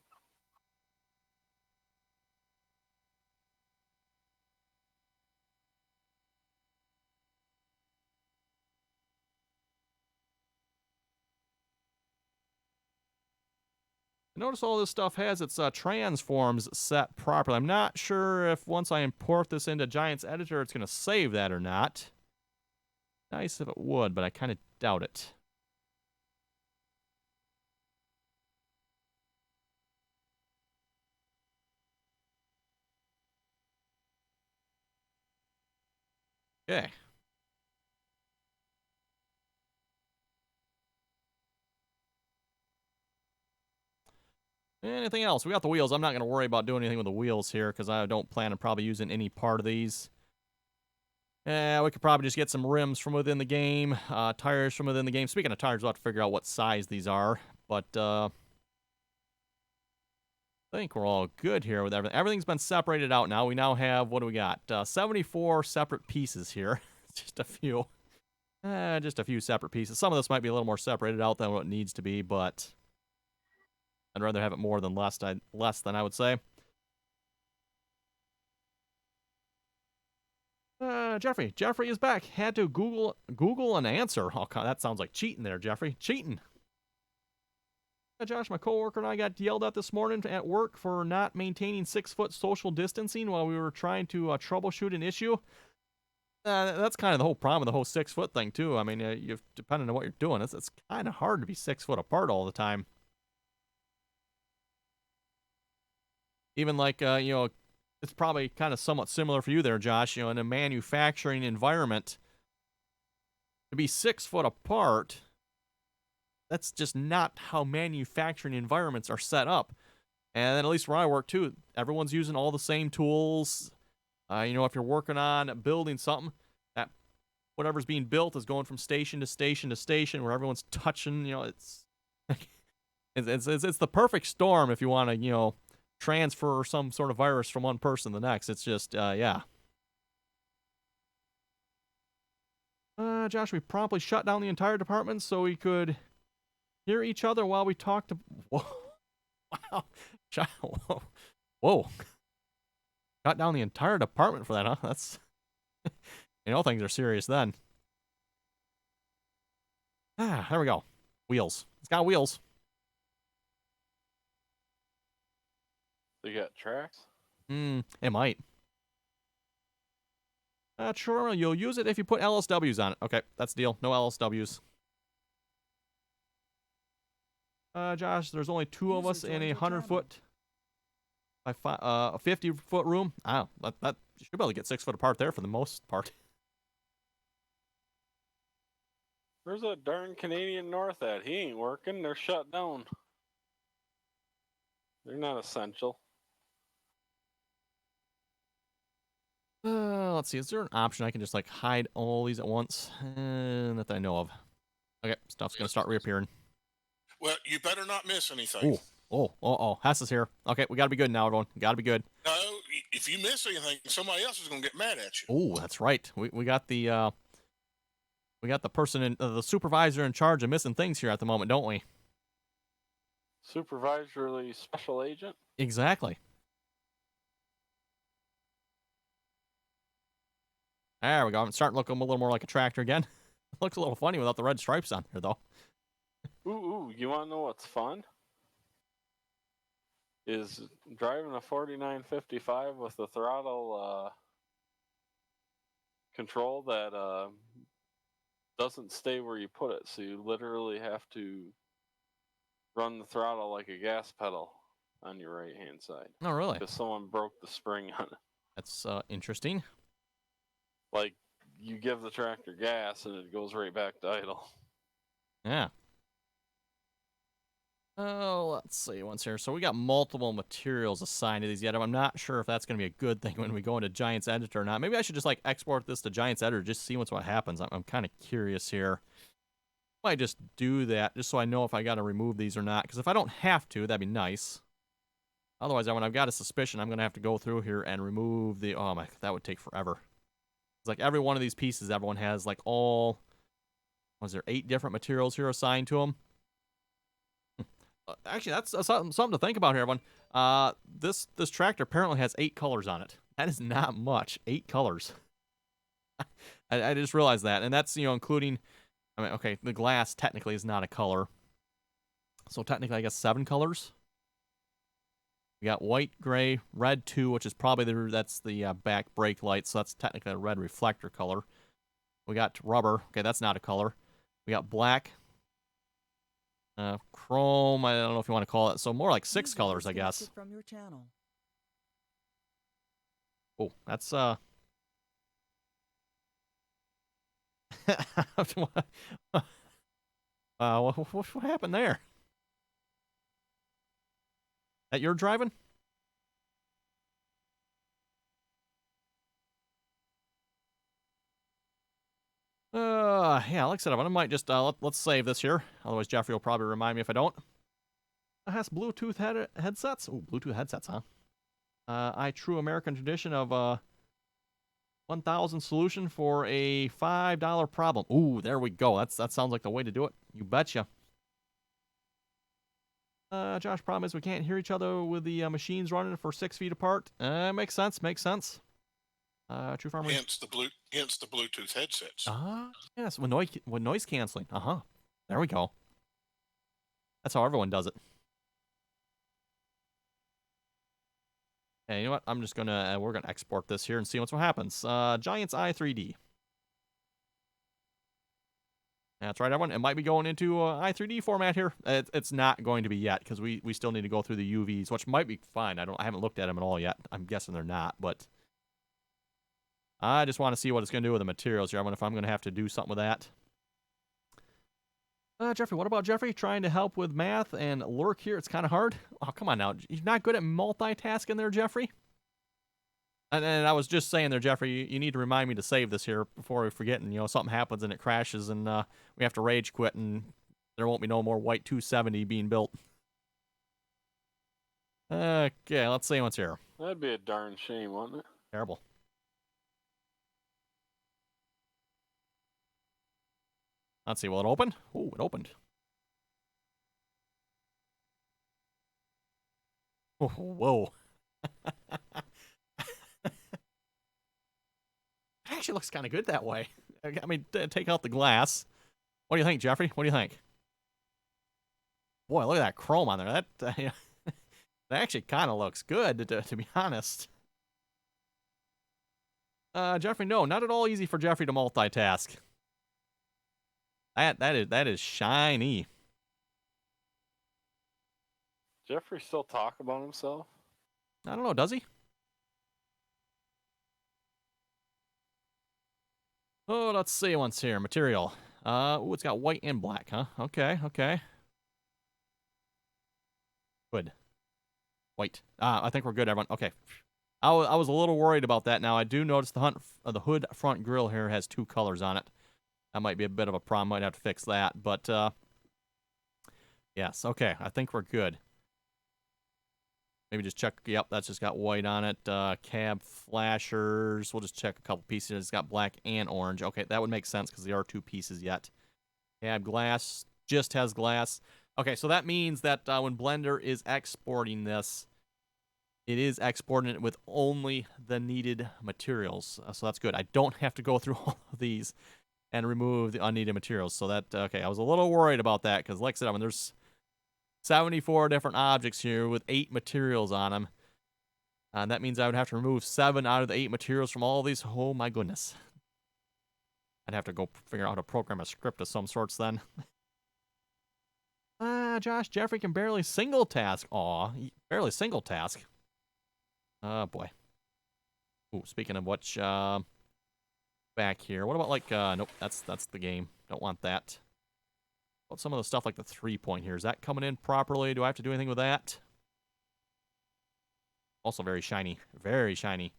[SPEAKER 1] Notice all this stuff has its transforms set properly. I'm not sure if once I import this into Giants Editor, it's going to save that or not. Nice if it would, but I kind of doubt it. Okay. Anything else? We got the wheels. I'm not going to worry about doing anything with the wheels here because I don't plan on probably using any part of these. We could probably just get some rims from within the game, tires from within the game. Speaking of tires, we'll have to figure out what size these are. But I think we're all good here with everything. Everything's been separated out now. We now have, what do we got? 74 separate pieces here. Just a few. Just a few separate pieces. Some of this might be a little more separated out than what it needs to be, but I'd rather have it more than less than I would say. Jeffrey is back. Had to Google an answer. Oh, God, that sounds like cheating there, Jeffrey. Cheating. Josh, my coworker, and I got yelled at this morning at work for not maintaining 6-foot social distancing while we were trying to troubleshoot an issue. That's kind of the whole problem with the whole 6-foot thing, too. I mean, you've depending on what you're doing, it's kind of hard to be 6 foot apart all the time. Even like, it's probably kind of somewhat similar for you there, Josh. In a manufacturing environment, to be 6 foot apart, that's just not how manufacturing environments are set up. And then at least where I work too, everyone's using all the same tools. If you're working on building something, that whatever's being built is going from station to station to station where everyone's touching. It's it's the perfect storm if you want to transfer some sort of virus from one person to the next. It's just yeah. Josh, we promptly shut down the entire department so we could hear each other while we talked. Whoa. Wow. Whoa. Whoa. Got down the entire department for that, huh? That's, things are serious then. Ah, there we go. Wheels. It's got wheels.
[SPEAKER 4] They got tracks.
[SPEAKER 1] It might. Sure, you'll use it if you put LSWs on it. Okay, that's the deal. No LSWs. Josh, there's only two of us in a 100-foot by 50-foot room. Oh, that you should be able to get 6 foot apart there for the most part.
[SPEAKER 4] Where's that darn Canadian North at? He ain't working. They're shut down. They're not essential.
[SPEAKER 1] Let's see. Is there an option I can just like hide all these at once? That I know of. Okay, stuff's gonna start reappearing.
[SPEAKER 5] Well, you better not miss anything.
[SPEAKER 1] Oh. Hess is here. Okay, we gotta be good now, everyone. Gotta be good.
[SPEAKER 5] No, if you miss anything, somebody else is going to get mad at you.
[SPEAKER 1] Oh, that's right. We got the person in the supervisor in charge of missing things here at the moment, don't we?
[SPEAKER 4] Supervisory special agent?
[SPEAKER 1] Exactly. There we go. I'm starting to look a little more like a tractor again. It looks a little funny without the red stripes on here, though.
[SPEAKER 4] Ooh, you want to know what's fun? Is driving a 4955 with the throttle control that doesn't stay where you put it. So you literally have to run the throttle like a gas pedal on your right-hand side.
[SPEAKER 1] Oh, really?
[SPEAKER 4] Because someone broke the spring on it.
[SPEAKER 1] That's interesting.
[SPEAKER 4] Like, you give the tractor gas and it goes right back to idle.
[SPEAKER 1] Yeah. Oh, let's see once here. So we got multiple materials assigned to these yet. I'm not sure if that's going to be a good thing when we go into Giants Editor or not. Maybe I should just like export this to Giants Editor just to see what happens. I'm kind of curious here. Might just do that just so I know if I got to remove these or not. Because if I don't have to, that'd be nice. Otherwise, when I've got a suspicion, I'm going to have to go through here and remove the... Oh, my, that would take forever. It's like every one of these pieces, everyone has like all... Was there 8 different materials here assigned to them? Actually, that's something to think about here, everyone. This tractor apparently has 8 colors on it. That is not much. 8 colors. I just realized that, and that's including. I mean, okay, the glass technically is not a color, so technically, I guess 7 colors. We got white, gray, red 2, which is probably that's the back brake light, so that's technically a red reflector color. We got rubber. Okay, that's not a color. We got black. Chrome, I don't know if you want to call it. So more like 6 colors, I guess.
[SPEAKER 2] From your channel.
[SPEAKER 1] Oh, that's what happened there? That you're driving? Yeah, like I said, I might just let's save this here. Otherwise, Jeffrey will probably remind me if I don't. It has Bluetooth headsets. Oh, Bluetooth headsets, huh? True American tradition of 1,000 solution for a $5 problem. Ooh, there we go. That sounds like the way to do it. You betcha. Josh, problem is we can't hear each other with the machines running for 6 feet apart. Makes sense. Makes sense. True Farmer.
[SPEAKER 5] Hence the Bluetooth headsets.
[SPEAKER 1] Yes, with noise canceling. There we go. That's how everyone does it. Hey, you know what? I'm just gonna we're gonna export this here and see what happens. Giants i3D. That's right, everyone. It might be going into i3D format here. It's not going to be yet because we still need to go through the UVs, which might be fine. I haven't looked at them at all yet. I'm guessing they're not, but I just want to see what it's going to do with the materials here. I wonder if I'm going to have to do something with that. Jeffrey, what about Jeffrey trying to help with math and lurk here? It's kind of hard. Oh, come on now. You're not good at multitasking there, Jeffrey? And I was just saying there, Jeffrey, you need to remind me to save this here before we forget and, something happens and it crashes and we have to rage quit and there won't be no more white 270 being built. Okay, let's see what's here.
[SPEAKER 4] That'd be a darn shame, wouldn't it?
[SPEAKER 1] Terrible. Let's see, will it open? Oh, it opened. Oh, whoa. It actually looks kind of good that way. I mean, take out the glass. What do you think, Jeffrey? What do you think? Boy, look at that chrome on there. That yeah, that actually kind of looks good, to be honest. Jeffrey, no, not at all easy for Jeffrey to multitask. That is shiny.
[SPEAKER 4] Jeffrey still talk about himself?
[SPEAKER 1] I don't know, does he? Oh, let's see once here. Material. Ooh, it's got white and black, huh? Okay, okay. Good. White. I think we're good, everyone. Okay. I was a little worried about that. Now, I do notice the hood front grille here has 2 colors on it. That might be a bit of a problem. Might have to fix that. But, yes, okay. I think we're good. Maybe just check. Yep, that's just got white on it. Cab flashers. We'll just check a couple pieces. It's got black and orange. Okay, that would make sense because there are 2 pieces yet. Cab glass just has glass. Okay, so that means that when Blender is exporting this, it is exporting it with only the needed materials. So that's good. I don't have to go through all of these and remove the unneeded materials. So that, okay, I was a little worried about that because, like I said, I mean, there's 74 different objects here with 8 materials on them. And that means I would have to remove 7 out of the 8 materials from all of these. Oh my goodness. I'd have to go figure out how to program a script of some sorts then. Josh, Jeffrey can barely single task. Aw, barely single task. Oh boy. Ooh, speaking of which, back here. What about like, nope, that's the game. Don't want that. What about some of the stuff like the 3-point here? Is that coming in properly? Do I have to do anything with that? Also very shiny. Very shiny.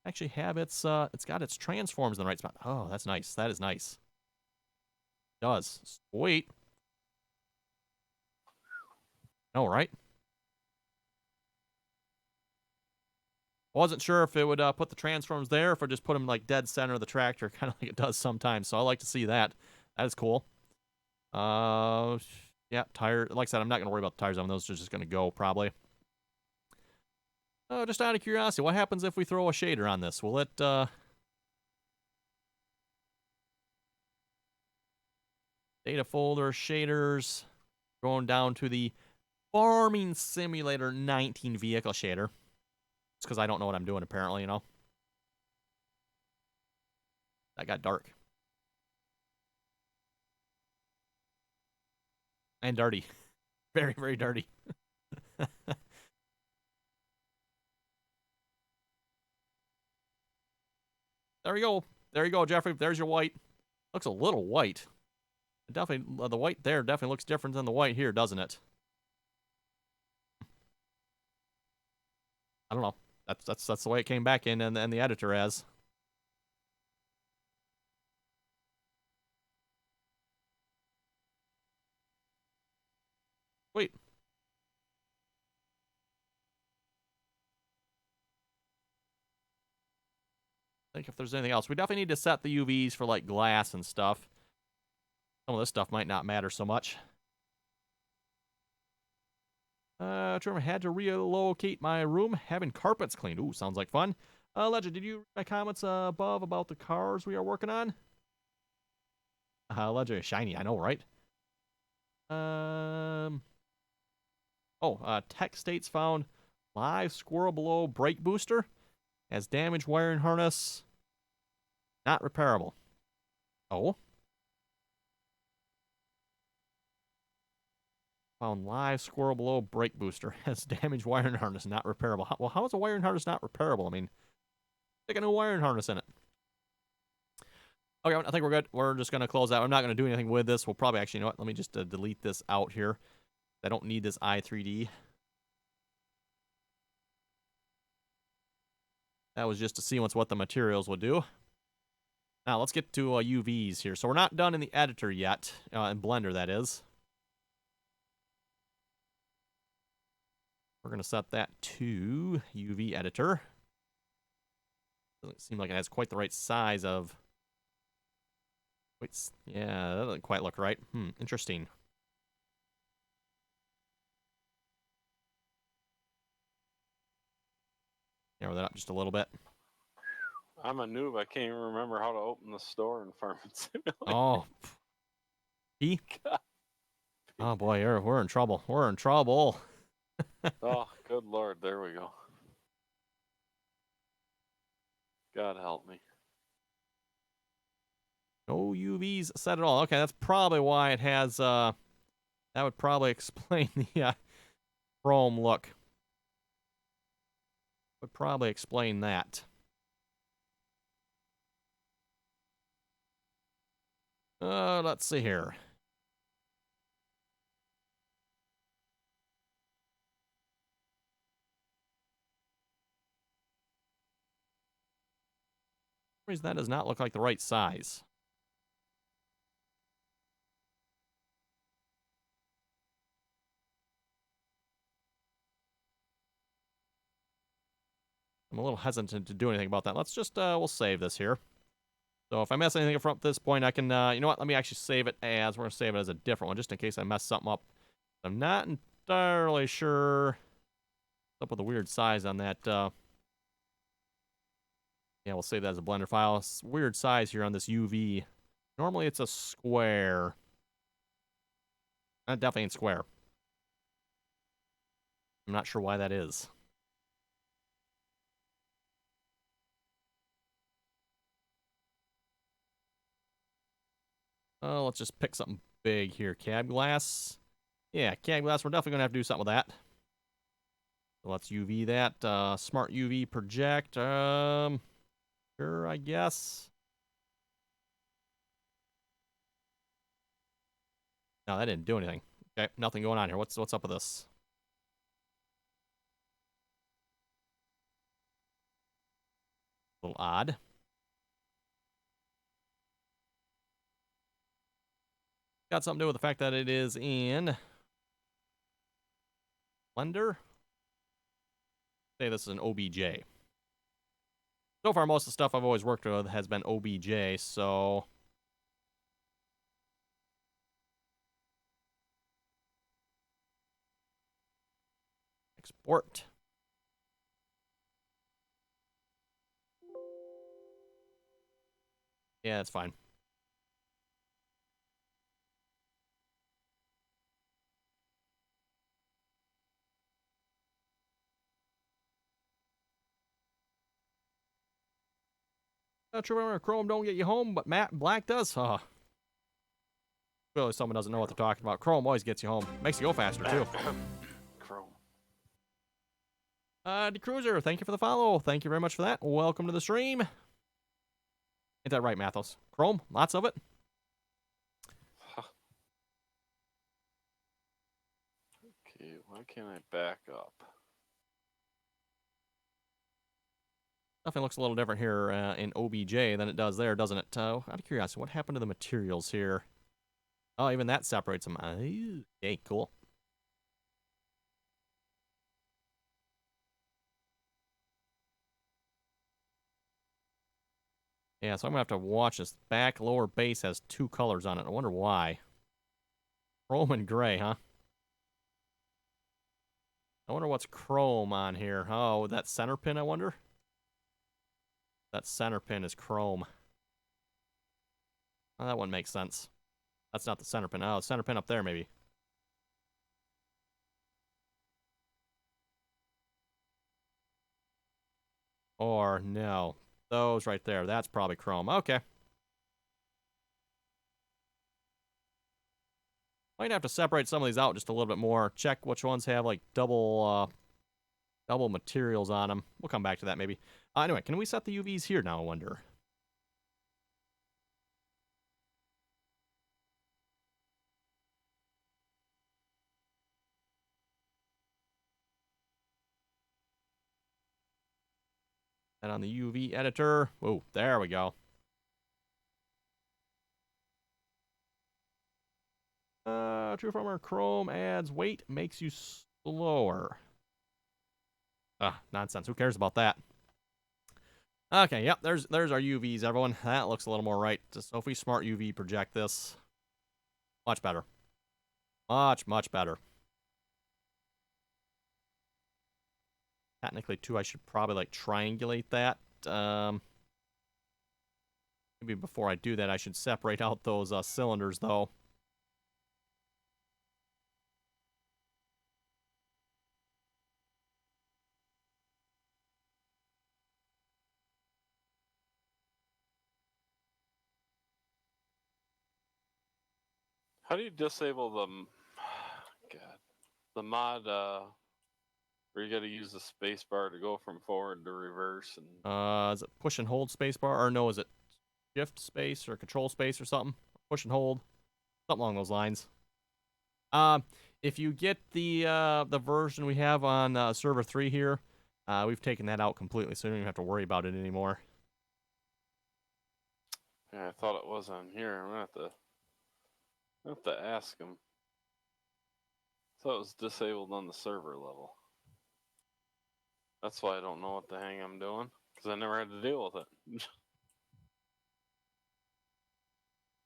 [SPEAKER 1] Actually have it's got its transforms in the right spot. Oh, that's nice. That is nice. It does. Sweet. No, right? Wasn't sure if it would put the transforms there, or if it just put them like dead center of the tractor, kind of like it does sometimes. So I like to see that. That is cool. Yeah, tire. Like I said, I'm not gonna worry about the tires on those. They're just gonna go probably. Just out of curiosity, what happens if we throw a shader on this? Will it data folder shaders going down to the Farming Simulator 19 vehicle shader? It's because I don't know what I'm doing, apparently, you know. That got dark. And dirty. Very, very dirty. There we go. There you go, Jeffrey. There's your white. Looks a little white. It definitely, the white there definitely looks different than the white here, doesn't it? I don't know. That's the way it came back in, and the editor has. Wait. Think if there's anything else. We definitely need to set the UVs for like glass and stuff. Some of this stuff might not matter so much. Trevor had to relocate my room, having carpets cleaned. Ooh, sounds like fun. Legend, did you read my comments above about the cars we are working on? Legend is shiny, I know, right? Tech states found live squirrel below brake booster has damaged wiring harness. Not repairable. Oh. Found live squirrel below brake booster has damaged wiring harness, not repairable. Well, how is a wiring harness not repairable? I mean, stick a new wiring harness in it. Okay, I think we're good. We're just going to close out. I'm not going to do anything with this. We'll probably actually, you know what? Let me just delete this out here. I don't need this i3D. That was just to see what the materials would do. Now, let's get to UVs here. So we're not done in the editor yet, in Blender, that is. We're going to set that to UV editor. Doesn't seem like it has quite the right size of... Wait, yeah, that doesn't quite look right. Interesting. Narrow that up just a little bit.
[SPEAKER 4] I'm a noob. I can't even remember how to open the store in Farming Simulator.
[SPEAKER 1] Oh. P?
[SPEAKER 4] God.
[SPEAKER 1] Oh, boy, we're in trouble. We're in trouble.
[SPEAKER 4] Oh, good Lord. There we go. God help me.
[SPEAKER 1] No UVs set at all. Okay, that's probably why it has, that would probably explain the chrome look. Would probably explain that. Let's see here. For some reason, that does not look like the right size. I'm a little hesitant to do anything about that. Let's just, we'll save this here. So if I mess anything up from this point, I can, you know what, let me actually save it as, we're going to save it as a different one, just in case I mess something up. I'm not entirely sure what's up with the weird size on that, yeah, we'll save that as a Blender file. It's weird size here on this UV. Normally it's a square. That definitely ain't square. I'm not sure why that is. Let's just pick something big here. Cab glass. Yeah, cab glass. We're definitely going to have to do something with that. So let's UV that. Smart UV project. Sure, I guess. No, that didn't do anything. Okay, nothing going on here. What's up with this? A little odd. Got something to do with the fact that it is in Blender. Say this is an OBJ. So far, most of the stuff I've always worked with has been OBJ, so... Export. Yeah, that's fine. True, remember, Chrome don't get you home, but Matt Black does. Clearly someone doesn't know what they're talking about. Chrome always gets you home. Makes you go faster, too.
[SPEAKER 4] Chrome.
[SPEAKER 1] DeCruiser, thank you for the follow. Thank you very much for that. Welcome to the stream. Ain't that right, Mathos? Chrome, lots of it.
[SPEAKER 4] Okay, why can't I back up?
[SPEAKER 1] Definitely looks a little different here in OBJ than it does there, doesn't it? Out of curiosity, what happened to the materials here? Oh, even that separates them. Okay, cool. Yeah, so I'm going to have to watch this. Back lower base has two colors on it. I wonder why. Chrome and gray, huh? I wonder what's chrome on here. Oh, that center pin, I wonder? That center pin is chrome. Oh, that one makes sense. That's not the center pin. Oh, center pin up there, maybe. Or, no. Those right there. That's probably chrome. Okay. Might have to separate some of these out just a little bit more. Check which ones have, like, double materials on them. We'll come back to that, maybe. Anyway, can we set the UVs here now, I wonder? And on the UV editor. Oh, there we go. True Farmer Chrome adds weight, makes you slower. Nonsense. Who cares about that? Okay, yep, there's our UVs, everyone. That looks a little more right. So if we smart UV project this, much better. Much, much better. Technically, too, I should probably like triangulate that. Maybe before I do that, I should separate out those cylinders, though.
[SPEAKER 4] How do you disable the God, the mod where you got to use the space bar to go from forward to reverse? And
[SPEAKER 1] Is it push and hold spacebar? Or no, is it shift space or control space or something? Push and hold. Something along those lines. If you get the version we have on server 3 here, we've taken that out completely, so you don't even have to worry about it anymore.
[SPEAKER 4] yeah, I thought it was on here. I'm gonna have to ask him. So it was disabled on the server level. That's why I don't know what the hang I'm doing, because I never had to deal with it.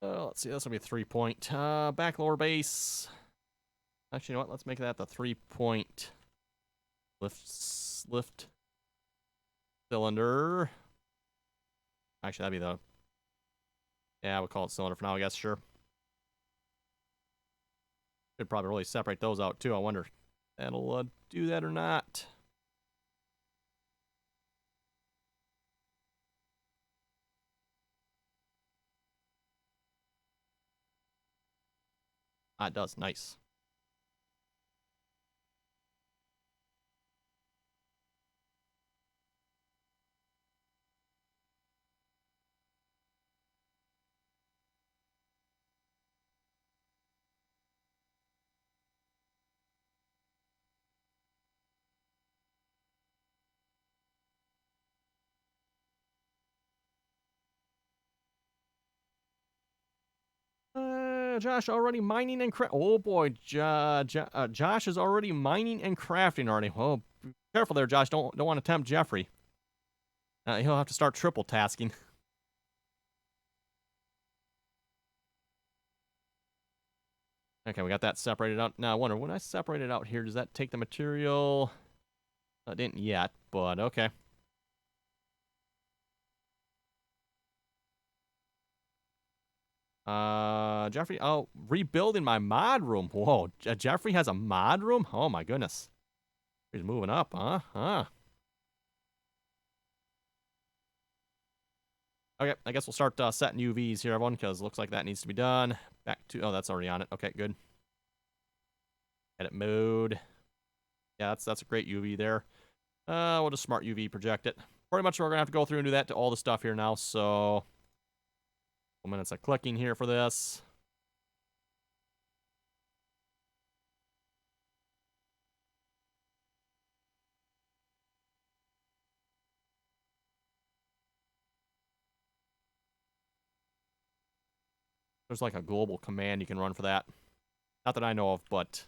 [SPEAKER 1] Let's see, that's gonna be a 3-point. Back lower base. Actually, you know what? Let's make that the 3-point lift cylinder. Actually, that'd be the... Yeah, we'll call it cylinder for now, I guess, sure. Should probably really separate those out, too. I wonder if that'll do that or not. Ah, it does. Nice. Josh already mining and oh boy, Josh is already mining and crafting already. Oh, be careful there, Josh. Don't want to tempt Jeffrey. He'll have to start triple tasking. Okay, we got that separated out. Now I wonder, when I separate it out here, does that take the material? It didn't yet, but okay. Jeffrey, oh, rebuilding my mod room. Whoa, Jeffrey has a mod room? Oh my goodness. He's moving up, huh? Okay, I guess we'll start setting UVs here, everyone, because it looks like that needs to be done. Back to, oh, that's already on it. Okay, good. Edit mode. Yeah, that's a great UV there. We'll just smart UV project it. Pretty much we're going to have to go through and do that to all the stuff here now, so... 1 minutes of clicking here for this. There's like a global command you can run for that. Not that I know of, but...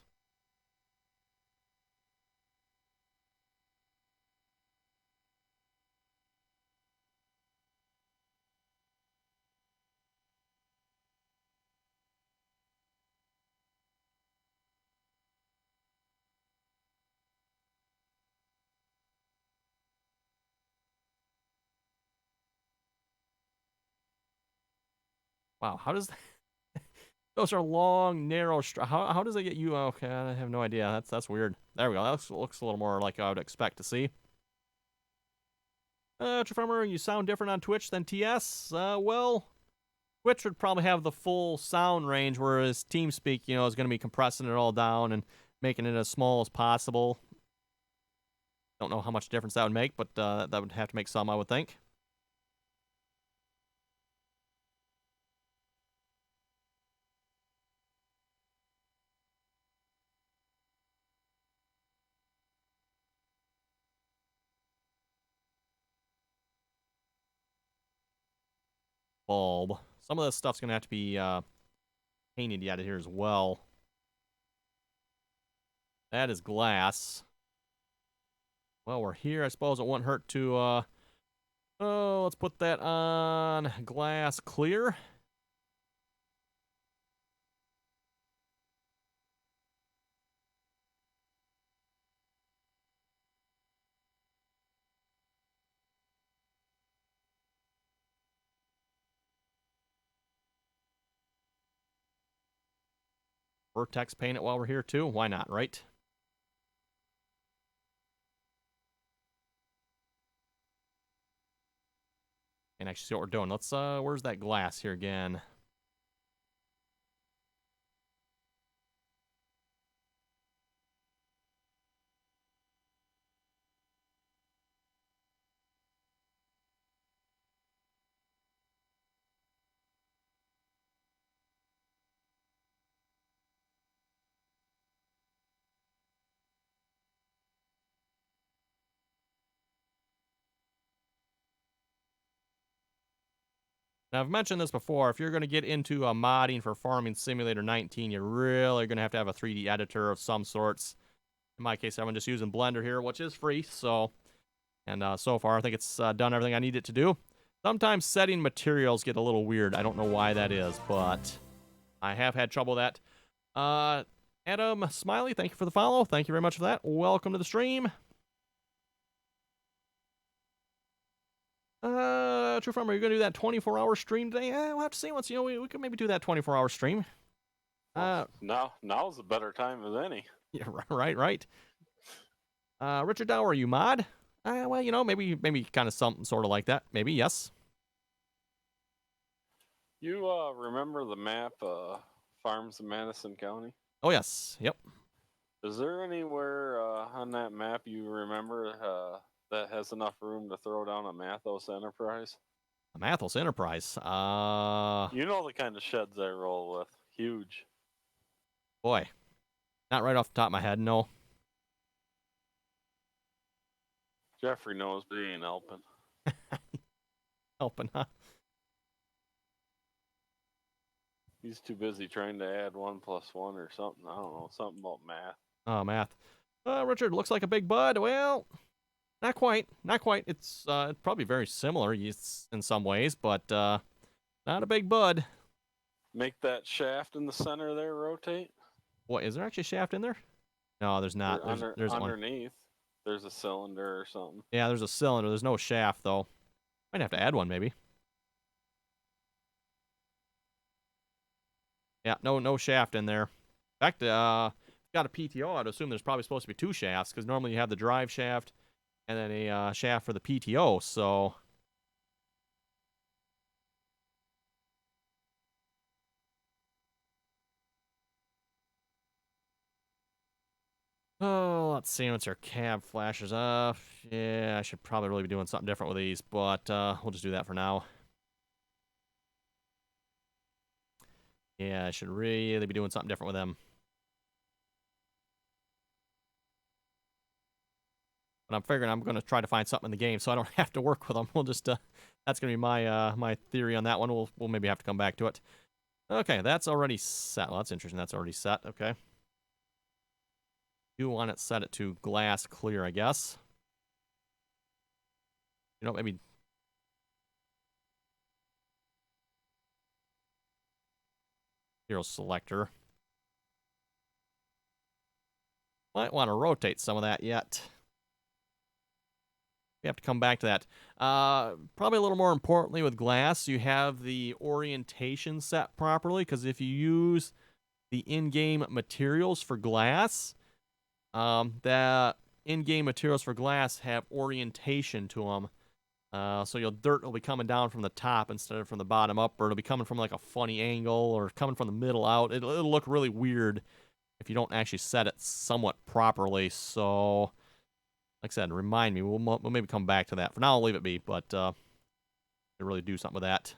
[SPEAKER 1] Wow, how does... Those are long, narrow... How does it get you... Okay, I have no idea. That's weird. There we go. That looks a little more like I would expect to see. Transformer, you sound different on Twitch than TS? Well... Twitch would probably have the full sound range, whereas TeamSpeak, you know, is going to be compressing it all down and making it as small as possible. Don't know how much difference that would make, but that would have to make some, I would think. Bulb. Some of this stuff's going to have to be painted yet here as well. That is glass. Well, we're here. I suppose it wouldn't hurt to... Oh, let's put that on glass clear. Vertex paint it while we're here too. Why not, right? And actually see what we're doing. Let's where's that glass here again? Now, I've mentioned this before. If you're going to get into modding for Farming Simulator 19, you're really going to have a 3D editor of some sorts. In my case, I'm just using Blender here, which is free. So far, I think it's done everything I need it to do. Sometimes setting materials get a little weird. I don't know why that is, but I have had trouble with that. Adam Smiley, thank you for the follow. Thank you very much for that. Welcome to the stream. True Farmer, are you going to do that 24-hour stream today? We'll have to see once, we could maybe do that 24-hour stream.
[SPEAKER 4] Now's a better time than any.
[SPEAKER 1] Yeah, right. Richard Dow, are you mod? Well, maybe kind of something sort of like that. Maybe, yes.
[SPEAKER 4] You remember the map Farms in Madison County?
[SPEAKER 1] Oh, yes. Yep.
[SPEAKER 4] Is there anywhere on that map you remember that has enough room to throw down a Mathos Enterprise?
[SPEAKER 1] A Mathos Enterprise.
[SPEAKER 4] You know the kind of sheds I roll with. Huge.
[SPEAKER 1] Boy. Not right off the top of my head, no.
[SPEAKER 4] Jeffrey knows, but he ain't helping.
[SPEAKER 1] Helping, huh?
[SPEAKER 4] He's too busy trying to add 1 + 1 or something. I don't know. Something about math.
[SPEAKER 1] Oh, math. Richard, looks like a big bud. Well, not quite. Not quite. It's probably very similar in some ways, but not a big bud.
[SPEAKER 4] Make that shaft in the center there rotate.
[SPEAKER 1] What, is there actually a shaft in there? No, there's not. There's
[SPEAKER 4] underneath. There's a cylinder or something.
[SPEAKER 1] Yeah, there's a cylinder. There's no shaft, though. Might have to add one, maybe. Yeah, no shaft in there. In fact, got a PTO, I'd assume there's probably supposed to be 2 shafts, because normally you have the drive shaft and then a shaft for the PTO, so... Oh, let's see what's our cab flashes off. Yeah, I should probably really be doing something different with these, but we'll just do that for now. Yeah, I should really be doing something different with them. But I'm figuring I'm going to try to find something in the game so I don't have to work with them. We'll just, that's going to be my theory on that one. We'll maybe have to come back to it. Okay, that's already set. Well, that's interesting. That's already set. Okay. Do want it set it to glass clear, I guess. Maybe... Hero selector. Might want to rotate some of that yet. We have to come back to that. Probably a little more importantly with glass, you have the orientation set properly, because if you use the in-game materials for glass, the in-game materials for glass have orientation to them. So your dirt will be coming down from the top instead of from the bottom up, or it'll be coming from like a funny angle, or coming from the middle out. It'll look really weird if you don't actually set it somewhat properly. So... like I said, remind me. We'll maybe come back to that. For now, I'll leave it be, but to really do something with that.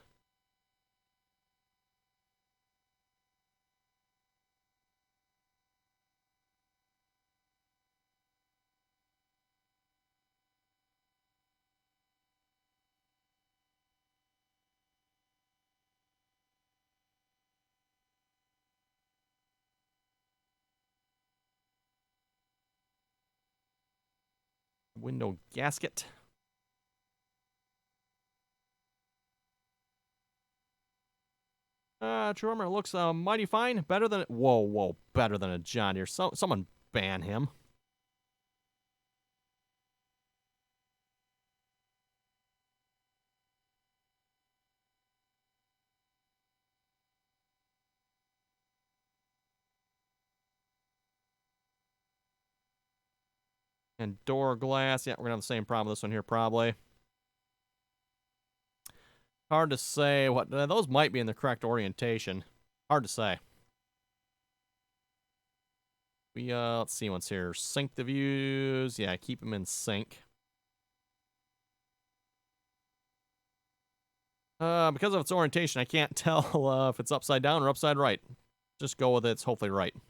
[SPEAKER 1] Window gasket. True Armor looks mighty fine. Better than... Whoa. Better than a John Deere. Someone ban him. And door glass. Yeah, we're going to have the same problem with this one here, probably. Hard to say what. Those might be in the correct orientation. Hard to say. Let's see what's here. Sync the views. Yeah, keep them in sync. Because of its orientation, I can't tell if it's upside down or upside right. Just go with it. It's hopefully right. I'm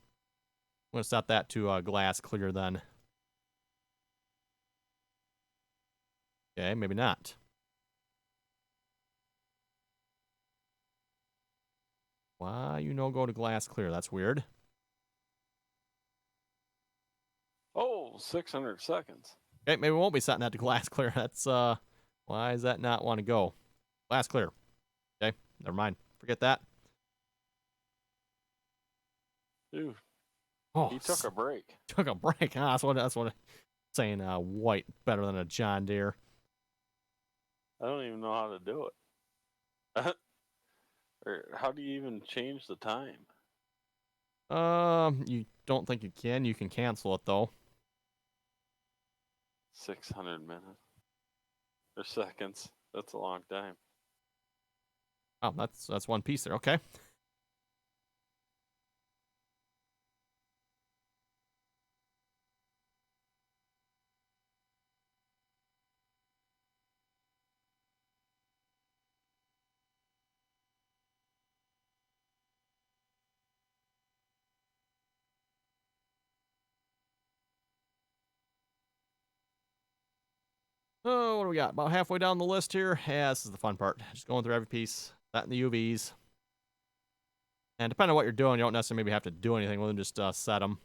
[SPEAKER 1] going to set that to glass clear then. Okay, maybe not. Why go to glass clear? That's weird.
[SPEAKER 4] Oh, 600 seconds.
[SPEAKER 1] Okay, maybe we won't be setting that to glass clear. That's, why does that not want to go? Glass clear. Okay, never mind. Forget that.
[SPEAKER 4] Dude,
[SPEAKER 1] Oh,
[SPEAKER 4] he took a break.
[SPEAKER 1] Took a break. Huh? That's what I'm saying. White better than a John Deere.
[SPEAKER 4] I don't even know how to do it. Or how do you even change the time?
[SPEAKER 1] You don't think you can? You can cancel it though.
[SPEAKER 4] 600 minutes or seconds. That's a long time.
[SPEAKER 1] Oh, that's one piece there. Okay. Oh, what do we got? About halfway down the list here. Yeah, this is the fun part. Just going through every piece. That and the UVs. And depending on what you're doing, you don't necessarily maybe have to do anything with them. Just set them.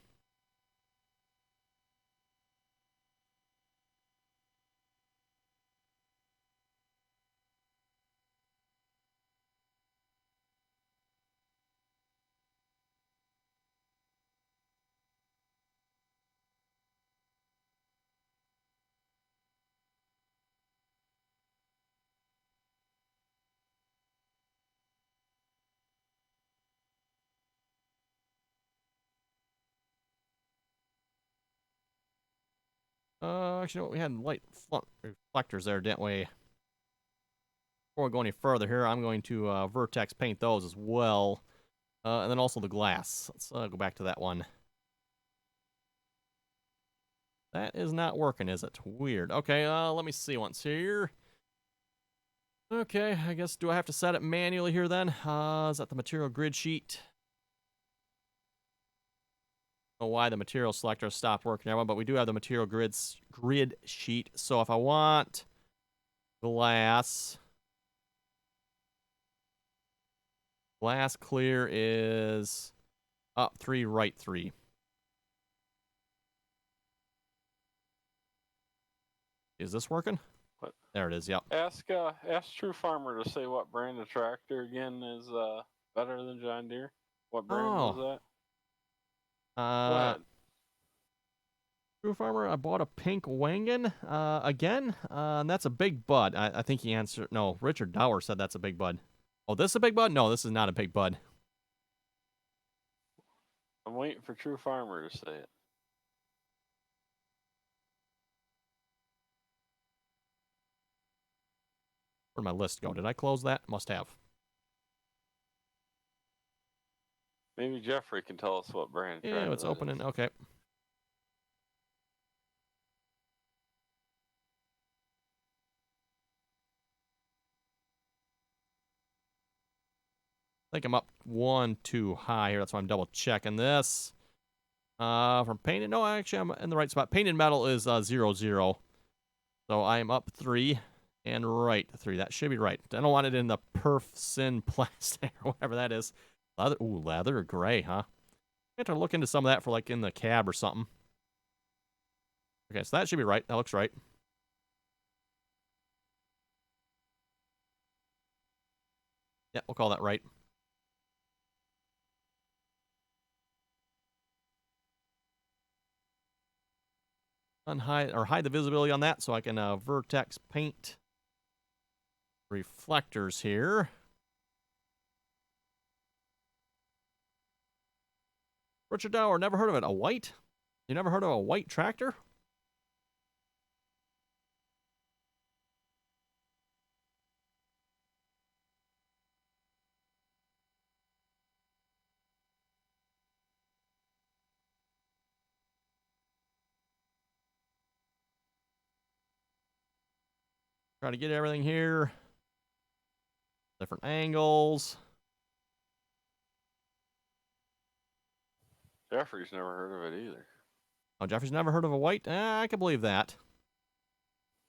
[SPEAKER 1] Actually, you know what? We had light reflectors there, didn't we? Before we go any further here, I'm going to vertex paint those as well. And then also the glass. Let's go back to that one. That is not working, is it? Weird. Okay, let me see once here. Okay, I guess, do I have to set it manually here then? Is that the material grid sheet? I don't know why the material selector stopped working, everyone, but we do have the material grid sheet. So if I want glass clear is up 3, right 3. Is this working?
[SPEAKER 4] What?
[SPEAKER 1] There it is, yep.
[SPEAKER 4] Ask True Farmer to say what brand of tractor again is better than John Deere. What brand was that? Go ahead.
[SPEAKER 1] True Farmer, I bought a pink Wangan again, and that's a big bud. I think he answered. No, Richard Dower said that's a big bud. Oh, this is a big bud? No, this is not a big bud.
[SPEAKER 4] I'm waiting for True Farmer to say it.
[SPEAKER 1] Where'd my list go? Did I close that? Must have.
[SPEAKER 4] Maybe Jeffrey can tell us what brand.
[SPEAKER 1] Yeah, it's opening. Okay. I think I'm up 1 too high here. That's why I'm double checking this. From painted, no, actually I'm in the right spot. Painted metal is 0, 0. So I am up 3 and right 3. That should be right. I don't want it in the perf sin plastic or whatever that is. Leather, ooh, leather or gray, huh? I have to look into some of that for like in the cab or something. Okay, so that should be right. That looks right. Yeah, we'll call that right. Hide the visibility on that so I can vertex paint reflectors here. Richard Dower, never heard of it. A white? You never heard of a white tractor? Try to get everything here. Different angles.
[SPEAKER 4] Jeffrey's never heard of it either.
[SPEAKER 1] Oh, Jeffrey's never heard of a white? I can believe that.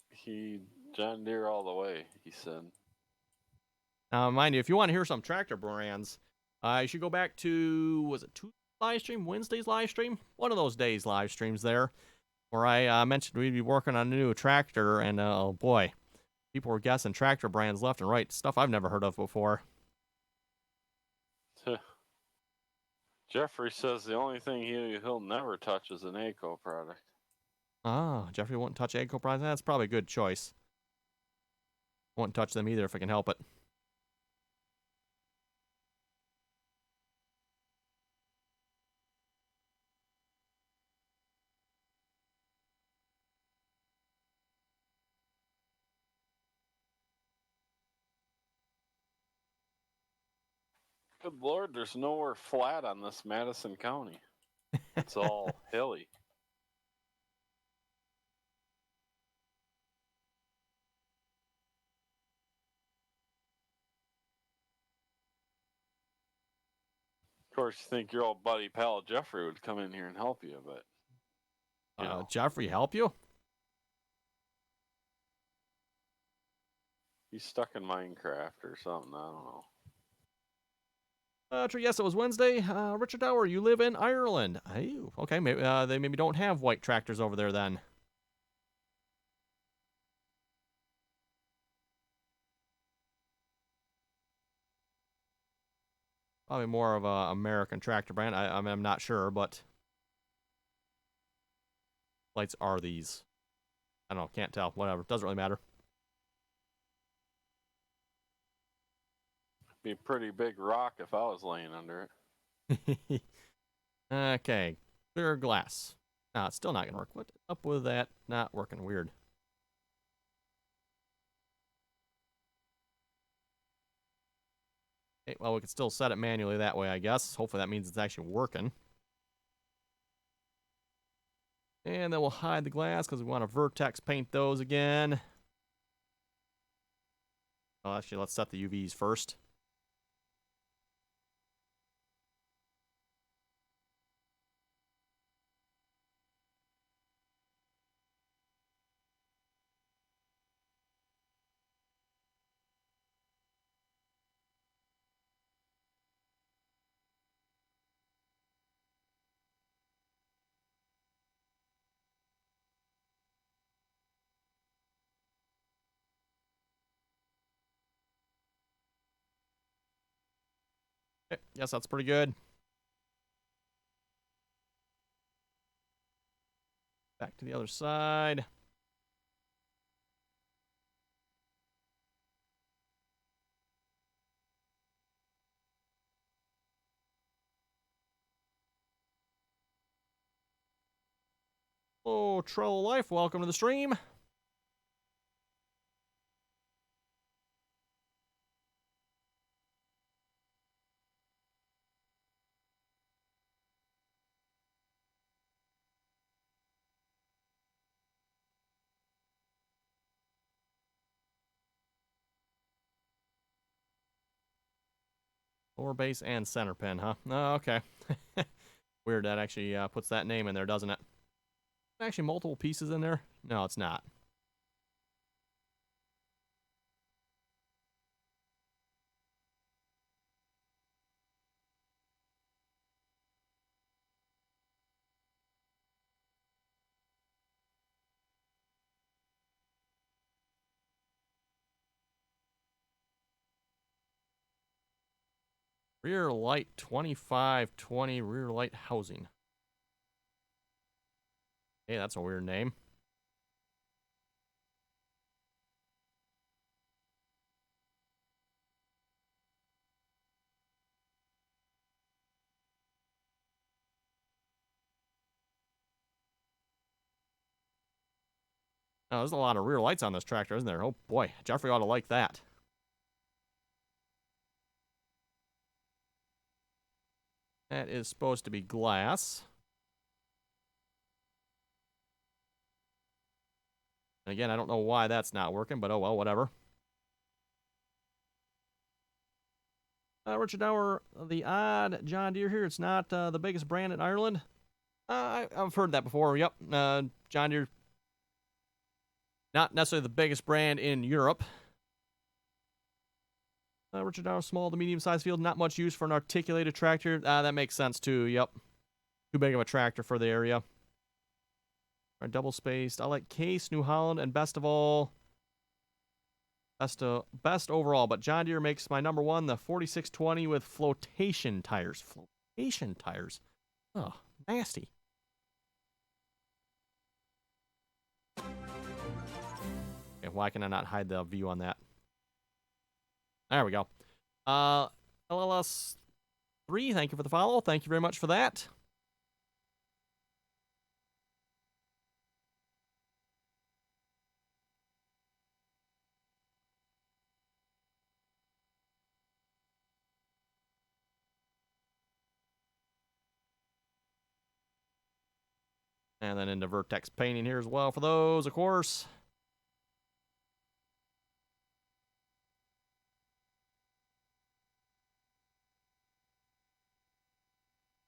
[SPEAKER 4] He John Deere all the way, he said.
[SPEAKER 1] Now, mind you, if you want to hear some tractor brands, you should go back to, was it Tuesday's live stream, Wednesday's live stream? One of those days live streams there, where I mentioned we'd be working on a new tractor, and oh boy, people were guessing tractor brands left and right, stuff I've never heard of before.
[SPEAKER 4] Jeffrey says the only thing he'll never touch is an ACO product.
[SPEAKER 1] Ah, Jeffrey won't touch ACO products. That's probably a good choice. Won't touch them either if I can help it.
[SPEAKER 4] Good Lord, there's nowhere flat on this Madison County. It's all hilly. Of course, you think your old buddy pal Jeffrey would come in here and help you, but you know,
[SPEAKER 1] Jeffrey, help you?
[SPEAKER 4] he's stuck in Minecraft or something. I don't know.
[SPEAKER 1] Yes, it was Wednesday. Richard Dower, you live in Ireland. Oh, okay, maybe they maybe don't have white tractors over there then. Probably more of a American tractor brand. I mean, I'm not sure, but lights are these. I don't know, can't tell. Whatever, doesn't really matter.
[SPEAKER 4] Be a pretty big rock if I was laying under it.
[SPEAKER 1] Okay, clear glass. No, it's still not gonna work. What's up with that? Not working. Weird. Okay, well, we can still set it manually that way, I guess. Hopefully that means it's actually working. And then we'll hide the glass because we want to vertex paint those again. Oh, actually, let's set the UVs first. Okay, yes, that's pretty good. Back to the other side. Oh, Troll Life, welcome to the stream. Lower base and center pin, huh? Oh, okay. Weird, that actually puts that name in there, doesn't it? Actually, multiple pieces in there? No, it's not. Rear light 2520 rear light housing. Hey, that's a weird name. Oh, there's a lot of rear lights on this tractor, isn't there? Oh boy, Jeffrey ought to like that. That is supposed to be glass. And again, I don't know why that's not working, but oh well, whatever. Richard Dower, the odd John Deere here. It's not the biggest brand in Ireland. I've heard that before. Yep. John Deere, not necessarily the biggest brand in Europe. Richard Dower, small to medium-sized field. Not much use for an articulated tractor. That makes sense too. Yep. Too big of a tractor for the area. All right, double-spaced. I like Case, New Holland, and best of all... Best overall, but John Deere makes my number one, the 4620 with flotation tires. Flotation tires. Oh, nasty. Okay, why can I not hide the view on that? There we go. LLS3, thank you for the follow. Thank you very much for that. And then into Vertex painting here as well for those, of course.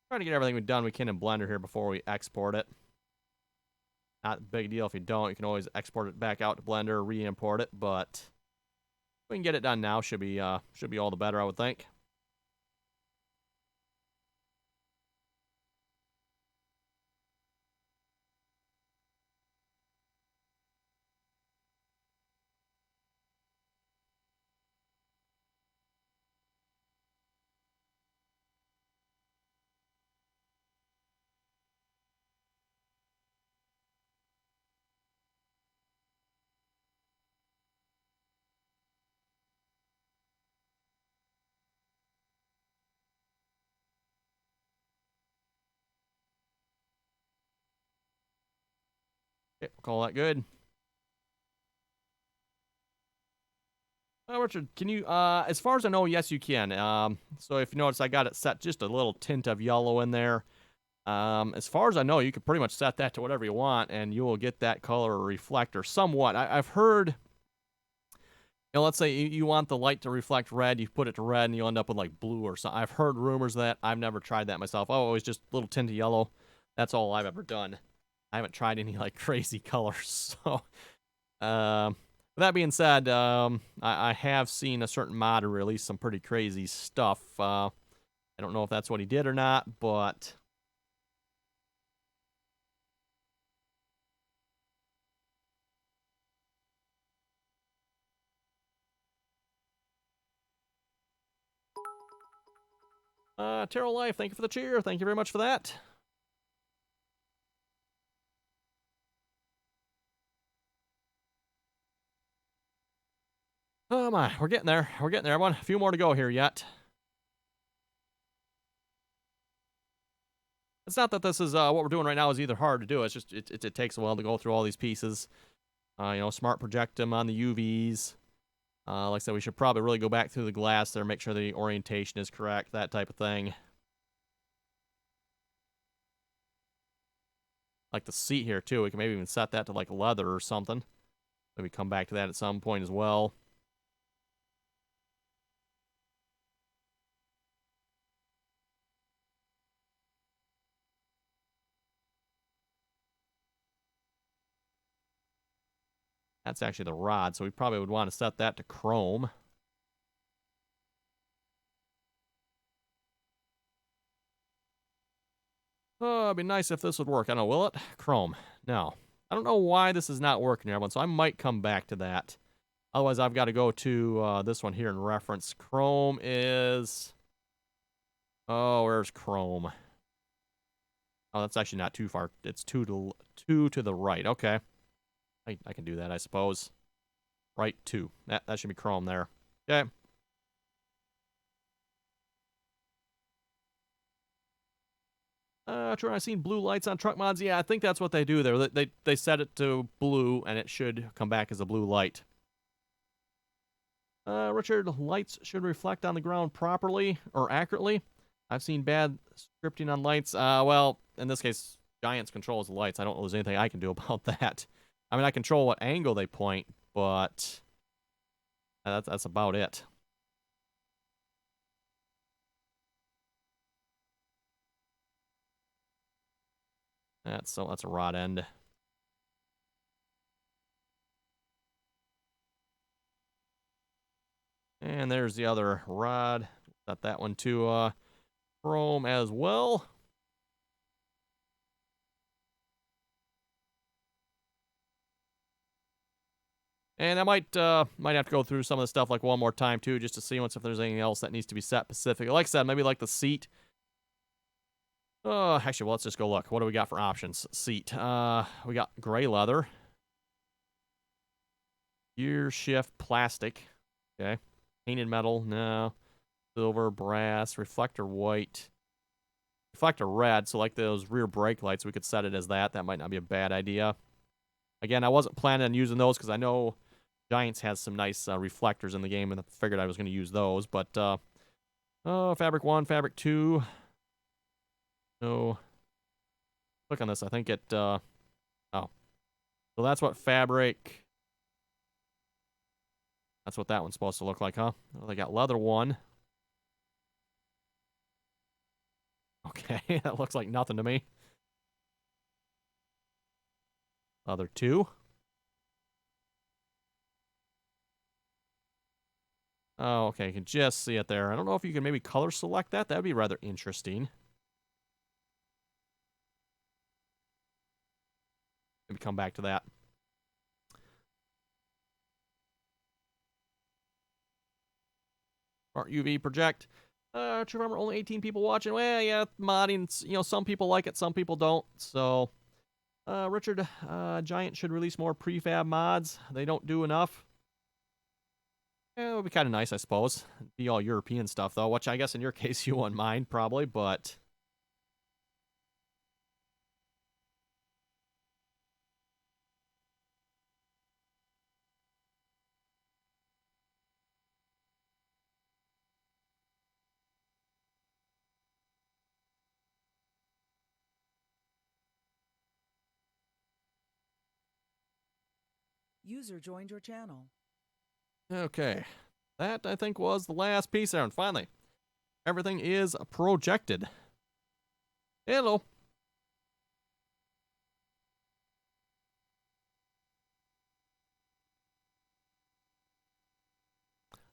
[SPEAKER 1] Trying to get everything we've done we can in Blender here before we export it. Not a big deal if you don't. You can always export it back out to Blender, re-import it, but if we can get it done now, should be all the better, I would think. Okay, we'll call that good. Richard, can you, as far as I know, yes, you can. So if you notice, I got it set just a little tint of yellow in there. As far as I know, you can pretty much set that to whatever you want, and you will get that color reflect or somewhat. I've heard, let's say you want the light to reflect red, you put it to red, and you end up with like blue or something. I've heard rumors of that. I've never tried that myself. Oh, it was just a little tint of yellow. That's all I've ever done. I haven't tried any like crazy colors. So, with that being said, I have seen a certain modder release some pretty crazy stuff. I don't know if that's what he did or not, but Terrell Life, thank you for the cheer. Thank you very much for that. Oh my, we're getting there. We're getting there, everyone. A few more to go here yet. It's not that this is what we're doing right now is either hard to do. It's just it takes a while to go through all these pieces. Smart project them on the UVs. Like I said, we should probably really go back through the glass there, make sure the orientation is correct, that type of thing. Like the seat here too, we can maybe even set that to like leather or something. Maybe come back to that at some point as well. That's actually the rod, so we probably would want to set that to chrome. Oh, it'd be nice if this would work. I don't know, will it? Chrome. No. I don't know why this is not working here, everyone, so I might come back to that. Otherwise, I've got to go to this one here in reference. Chrome is... Oh, where's Chrome? Oh, that's actually not too far. It's two to the right. Okay. I can do that, I suppose. Right, 2. That should be Chrome there. Okay. True, I've seen blue lights on truck mods. Yeah, I think that's what they do there. They set it to blue, and it should come back as a blue light. Richard, lights should reflect on the ground properly or accurately. I've seen bad scripting on lights. Well, in this case, Giants controls the lights. I don't know if there's anything I can do about that. I mean, I control what angle they point, but that's about it. That's a rod end. And there's the other rod. Set that one to chrome as well. And I might have to go through some of the stuff like one more time too, just to see if there's anything else that needs to be set specific. Like I said, maybe like the seat. Actually, well, let's just go look. What do we got for options? Seat. We got gray leather. Gear shift plastic. Okay. Painted metal. No. Silver, brass, reflector white. Reflector red, so like those rear brake lights, we could set it as that. That might not be a bad idea. Again, I wasn't planning on using those because I know Giants has some nice reflectors in the game, and I figured I was going to use those. But, fabric 1, fabric 2. No. Click on this. I think it, oh. So that's what fabric. That's what that one's supposed to look like, huh? Well, they got leather 1. Okay, that looks like nothing to me. Leather 2. Oh, okay, you can just see it there. I don't know if you can maybe color select that. That would be rather interesting. Maybe come back to that. Smart UV project. To remember, only 18 people watching. Well, yeah, modding, some people like it, some people don't. So, Richard, Giant should release more prefab mods. They don't do enough. Yeah, it would be kind of nice, I suppose. Be all European stuff, though, which I guess in your case you wouldn't mind, probably, but...
[SPEAKER 2] User joined your channel.
[SPEAKER 1] Okay. That, I think, was the last piece there, and finally, everything is projected. Hello.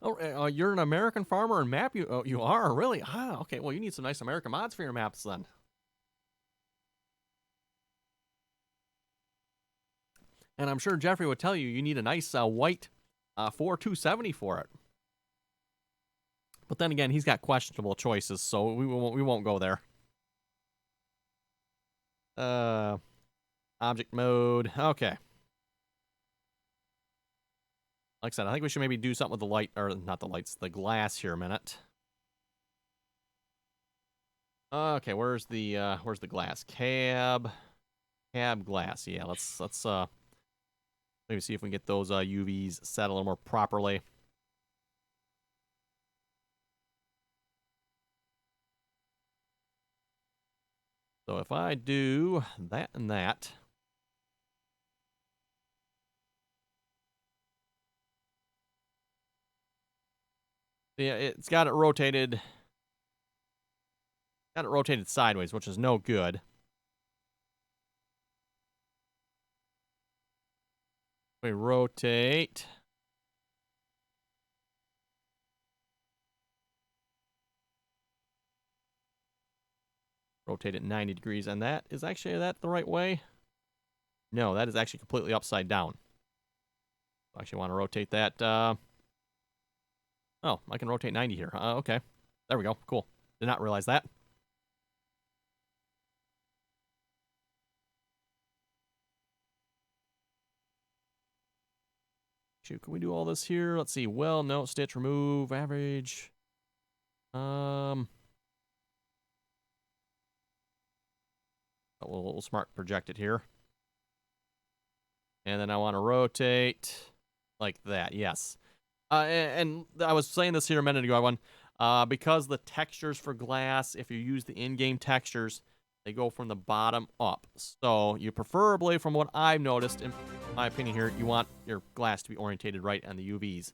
[SPEAKER 1] Oh, you're an American farmer and map you are? Really? Ah, okay. Well, you need some nice American mods for your maps then. And I'm sure Jeffrey would tell you you need a nice white 4270 for it. But then again, he's got questionable choices, so we won't go there. Object mode. Okay. Like I said, I think we should maybe do something with the light, or not the lights, the glass here a minute. Okay, where's the glass? Cab glass. Yeah, let's maybe see if we can get those UVs set a little more properly. So if I do that and that. Yeah, it's got it rotated. Got it rotated sideways, which is no good. We rotate. Rotate it 90 degrees, and that is actually that the right way? No, that is actually completely upside down. I actually want to rotate that. Oh, I can rotate 90 here. Okay. There we go. Cool. Did not realize that. Shoot, can we do all this here? Let's see. Well, no. Stitch, remove, average. We'll smart project it here. And then I want to rotate like that. Yes. And I was saying this here a minute ago, everyone. Because the textures for glass, if you use the in-game textures, They go from the bottom up. So you preferably, from what I've noticed, in my opinion here, you want your glass to be orientated right on the UVs.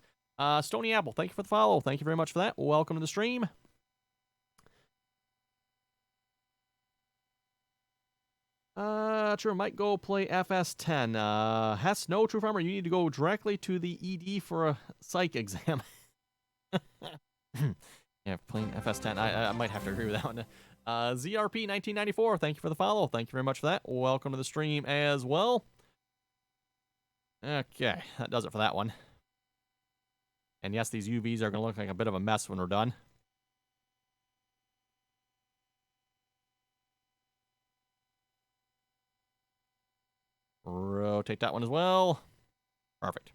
[SPEAKER 1] Stony Apple, thank you for the follow. Thank you very much for that. Welcome to the stream. True, might go play FS10. Hess, no, True Farmer, you need to go directly to the ED for a psych exam. Yeah, playing FS10. I might have to agree with that one. ZRP 1994, thank you for the follow. Thank you very much for that. Welcome to the stream as well. Okay, that does it for that one. And yes, these UVs are going to look like a bit of a mess when we're done. Rotate that one as well. Perfect.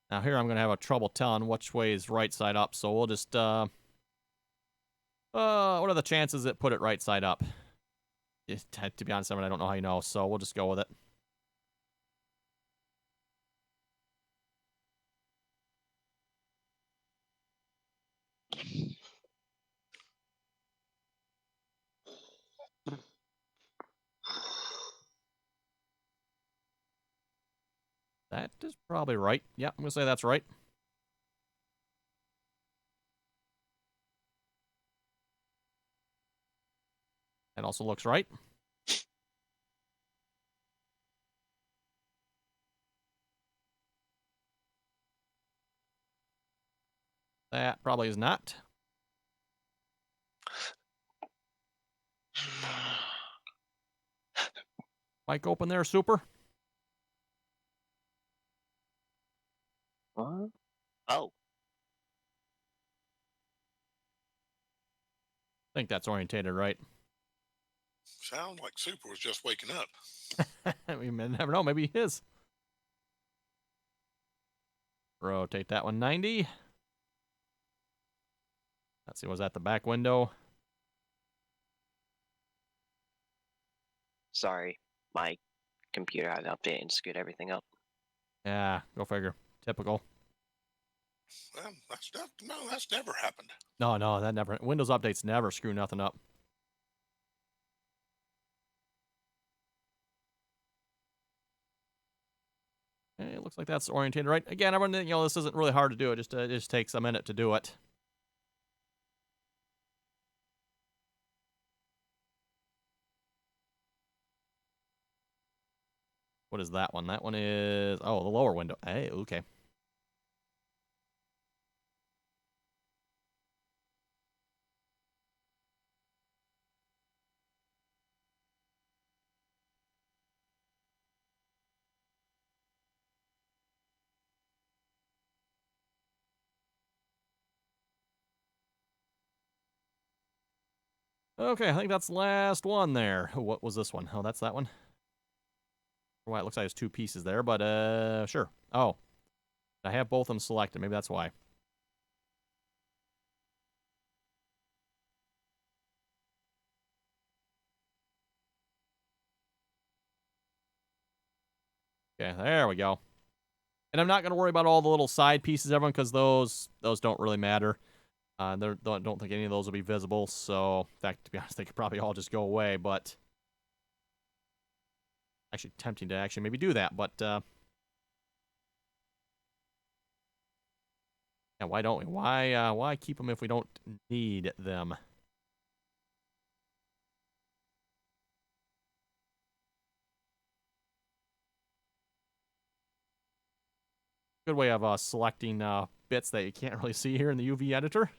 [SPEAKER 1] Now here I'm going to have a trouble telling which way is right side up, so we'll just, what are the chances that put it right side up? To be honest, I don't know how you know, so we'll just go with it. That is probably right. Yeah, I'm going to say that's right. That also looks right. That probably is not. Mic open there, Super.
[SPEAKER 3] What? Oh.
[SPEAKER 1] I think that's orientated right.
[SPEAKER 5] Sound like Super was just waking up.
[SPEAKER 1] We never know. Maybe he is. Rotate that one 90. Let's see, was that the back window?
[SPEAKER 6] Sorry, my computer had to update and scoot everything up.
[SPEAKER 1] Yeah, go figure. Typical.
[SPEAKER 5] Well, that's never happened.
[SPEAKER 1] No, that never. Windows updates never screw nothing up. Okay, it looks like that's orientated right. Again, everyone, this isn't really hard to do. It just takes a minute to do it. What is that one? That one is, the lower window. Hey, okay. Okay, I think that's the last one there. What was this one? Oh, that's that one. Why it looks like there's two pieces there, but sure. Oh, I have both of them selected. Maybe that's why. Okay, there we go. And I'm not going to worry about all the little side pieces, everyone, because those don't really matter. Don't think any of those will be visible. So, in fact, to be honest, they could probably all just go away. But actually, tempting to actually maybe do that. But yeah, why don't we? Why keep them if we don't need them? Good way of selecting bits that you can't really see here in the UV editor.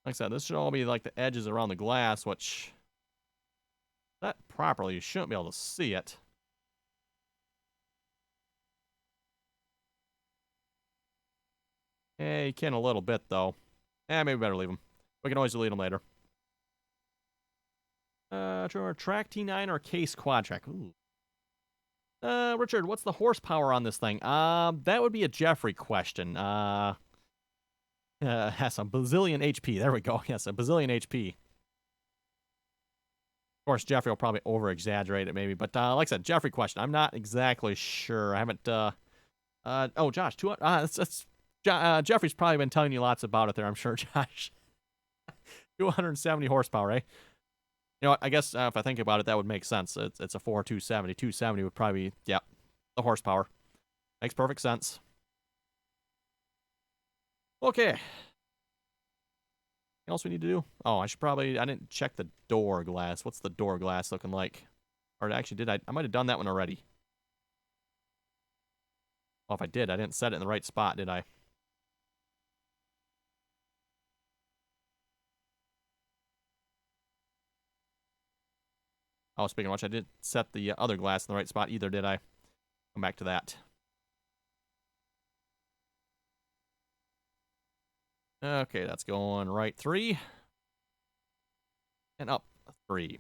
[SPEAKER 1] Like I said, this should all be like the edges around the glass, which that properly, you shouldn't be able to see it. Yeah, you can a little bit, though. Maybe better leave them. We can always delete them later. Track T9 or Case Quad Track? Ooh. Richard, what's the horsepower on this thing? That would be a Jeffrey question. Has a bazillion HP. There we go. Yes, a bazillion HP. Of course, Jeffrey will probably over-exaggerate it maybe. But like I said, Jeffrey question. I'm not exactly sure. I haven't... oh, Josh, Jeffrey's probably been telling you lots about it there, I'm sure, Josh. 270 horsepower, eh? You know what? I guess if I think about it, that would make sense. It's a 270. 270 would probably be, yep, the horsepower. Makes perfect sense. Okay. Anything else we need to do? Oh, I didn't check the door glass. What's the door glass looking like? Or actually, did I? I might have done that one already. Well, if I did, I didn't set it in the right spot, did I? Oh, speaking of which, I didn't set the other glass in the right spot either, did I? Come back to that. Okay, that's going right 3. And up 3.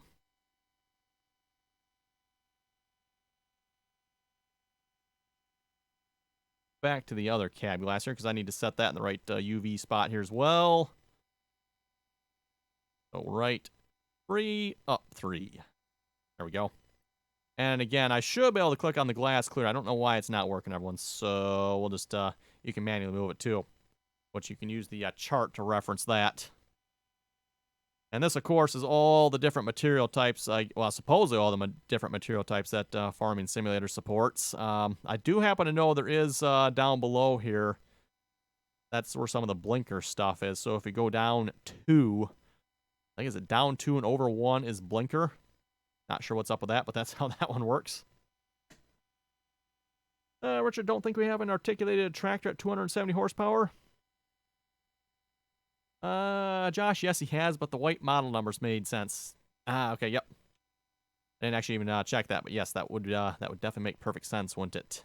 [SPEAKER 1] Back to the other cab glass here, because I need to set that in the right UV spot here as well. So right 3, up 3. There we go. And again, I should be able to click on the glass clear. I don't know why it's not working, everyone. So we'll just, you can manually move it too. But you can use the chart to reference that. And this, of course, is all the different material types, well, supposedly all the different material types that Farming Simulator supports. I do happen to know there is down below here, that's where some of the blinker stuff is. So if we go down 2, I think is it down 2 and over 1 is blinker. Not sure what's up with that, but that's how that one works. Richard, don't think we have an articulated tractor at 270 horsepower? Josh, yes, he has, but the white model numbers made sense. Okay, yep. I didn't actually even check that, but yes, that would definitely make perfect sense, wouldn't it?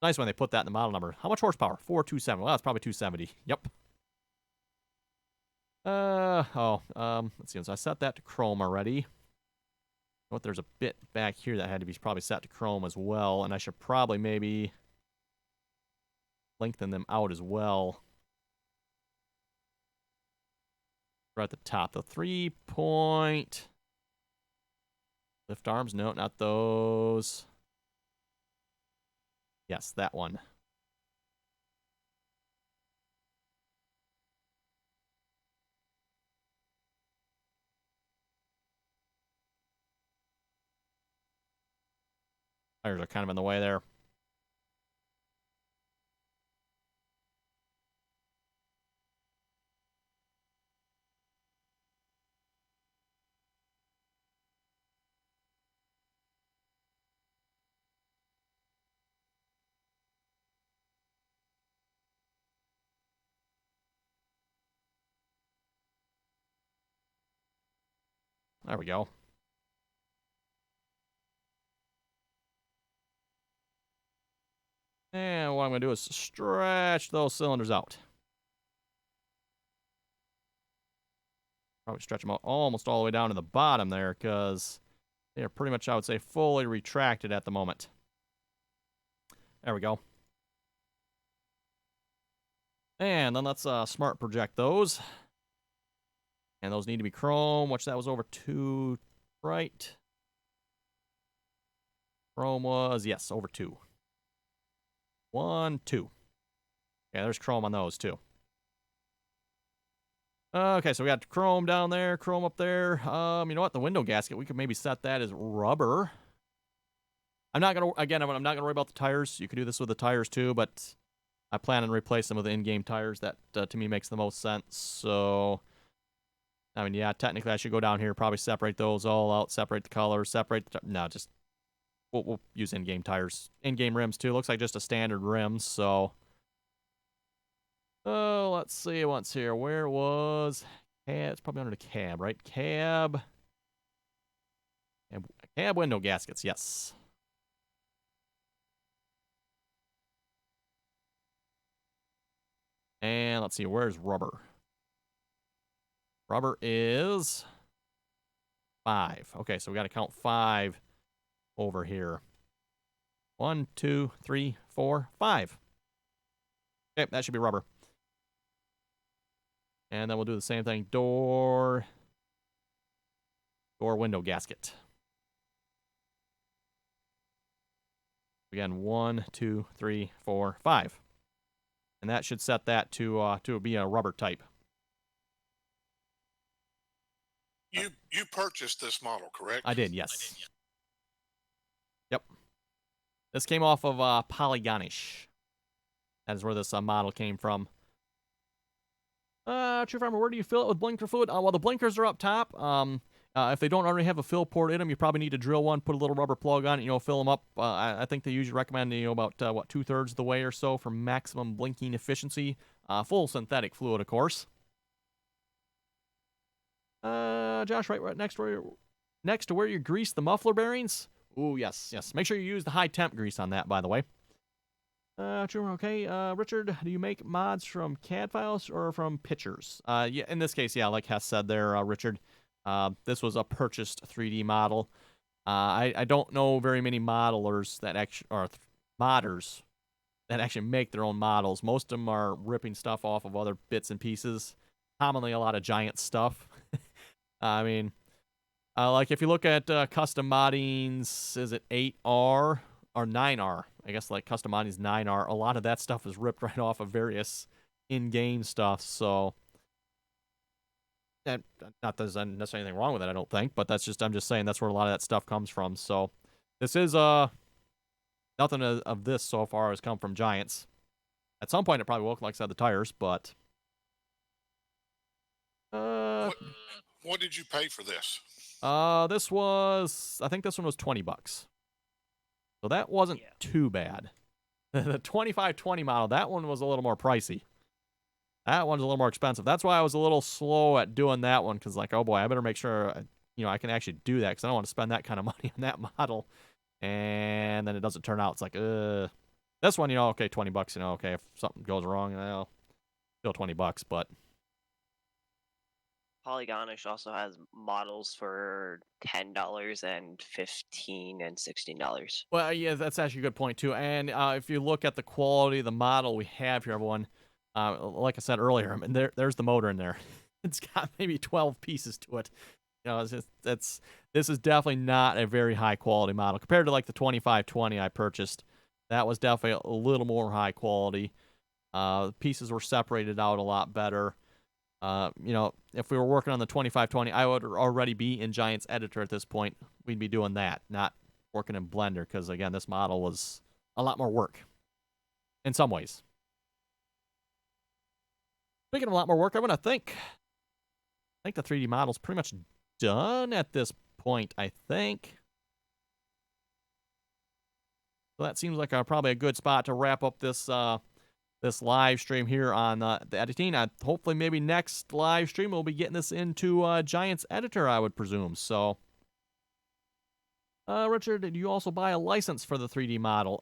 [SPEAKER 1] Nice when they put that in the model number. How much horsepower? 427. Well, that's probably 270. Yep. Let's see. So I set that to chrome already. What? There's a bit back here that had to be probably set to chrome as well, and I should probably maybe lengthen them out as well. Right at the top, the 3-point lift arms. No, not those. Yes, that one. Tires are kind of in the way there. There we go. And what I'm going to do is stretch those cylinders out. Probably stretch them out almost all the way down to the bottom there, because they are pretty much, I would say, fully retracted at the moment. There we go. And then let's smart project those. And those need to be chrome, which that was over 2, right? Chrome was, yes, over 2. 1, 2. Yeah, there's chrome on those too. Okay, so we got chrome down there, chrome up there. You know what? The window gasket, we could maybe set that as rubber. I'm not gonna worry about the tires. You could do this with the tires too, but I plan on replacing them with the in-game tires. That to me makes the most sense. So, I mean, yeah, technically I should go down here, probably separate those all out, separate the colors, just we'll use in-game tires, in-game rims too. Looks like just a standard rim. So, oh, let's see once here. Where was cab? It's probably under the cab, right? Cab window gaskets. Yes. And let's see, where's rubber? Rubber is 5. Okay, so we got to count 5 over here. 1, 2, 3, 4, 5. Okay, that should be rubber. And then we'll do the same thing. Door window gasket. Again, 1, 2, 3, 4, 5. And that should set that to be a rubber type.
[SPEAKER 5] You purchased this model, correct?
[SPEAKER 1] I did, yes. Yep. This came off of Polygonish. That is where this model came from. True Farmer, where do you fill it with blinker fluid? Well, the blinkers are up top. If they don't already have a fill port in them, you probably need to drill one, put a little rubber plug on it, fill them up. I think they usually recommend, about, 2/3 of the way or so for maximum blinking efficiency. Full synthetic fluid, of course. Josh, right next to where you grease the muffler bearings. Ooh, yes. Make sure you use the high temp grease on that, by the way. True, okay. Richard, do you make mods from CAD files or from pictures? Yeah, in this case, yeah, like Hess said there, Richard, this was a purchased 3D model. I don't know very many modelers that actually, or modders that actually make their own models. Most of them are ripping stuff off of other bits and pieces. Commonly a lot of giant stuff. I mean, like if you look at custom moddings, is it 8R or 9R? I guess like custom moddings 9R. A lot of that stuff is ripped right off of various in-game stuff. So, and not that there's necessarily anything wrong with it, I don't think. But I'm just saying that's where a lot of that stuff comes from. So, this is nothing of this so far has come from Giants. At some point, it probably will, like I said, the tires, but.
[SPEAKER 5] What did you pay for this?
[SPEAKER 1] I think this one was $20. So that wasn't too bad. The 2520 model, that one was a little more pricey. That one's a little more expensive. That's why I was a little slow at doing that one, because like, oh boy, I better make sure I can actually do that, because I don't want to spend that kind of money on that model. And then it doesn't turn out. It's like, this one, okay, $20, okay, if something goes wrong, still $20, but.
[SPEAKER 6] Polygonish also has models for $10 and $15 and $16.
[SPEAKER 1] Well, yeah, that's actually a good point too. And if you look at the quality of the model we have here, everyone, like I said earlier, I mean, there's the motor in there. It's got maybe 12 pieces to it. This is definitely not a very high quality model compared to like the 2520 I purchased. That was definitely a little more high quality. Pieces were separated out a lot better. If we were working on the 2520, I would already be in Giants Editor at this point. We'd be doing that, not working in Blender, because again, this model was a lot more work in some ways. Speaking of a lot more work, I think the 3D model's pretty much done at this point, I think. So that seems like probably a good spot to wrap up this live stream here on the editing. Hopefully, maybe next live stream we'll be getting this into Giants Editor, I would presume. So, Richard, did you also buy a license for the 3D model?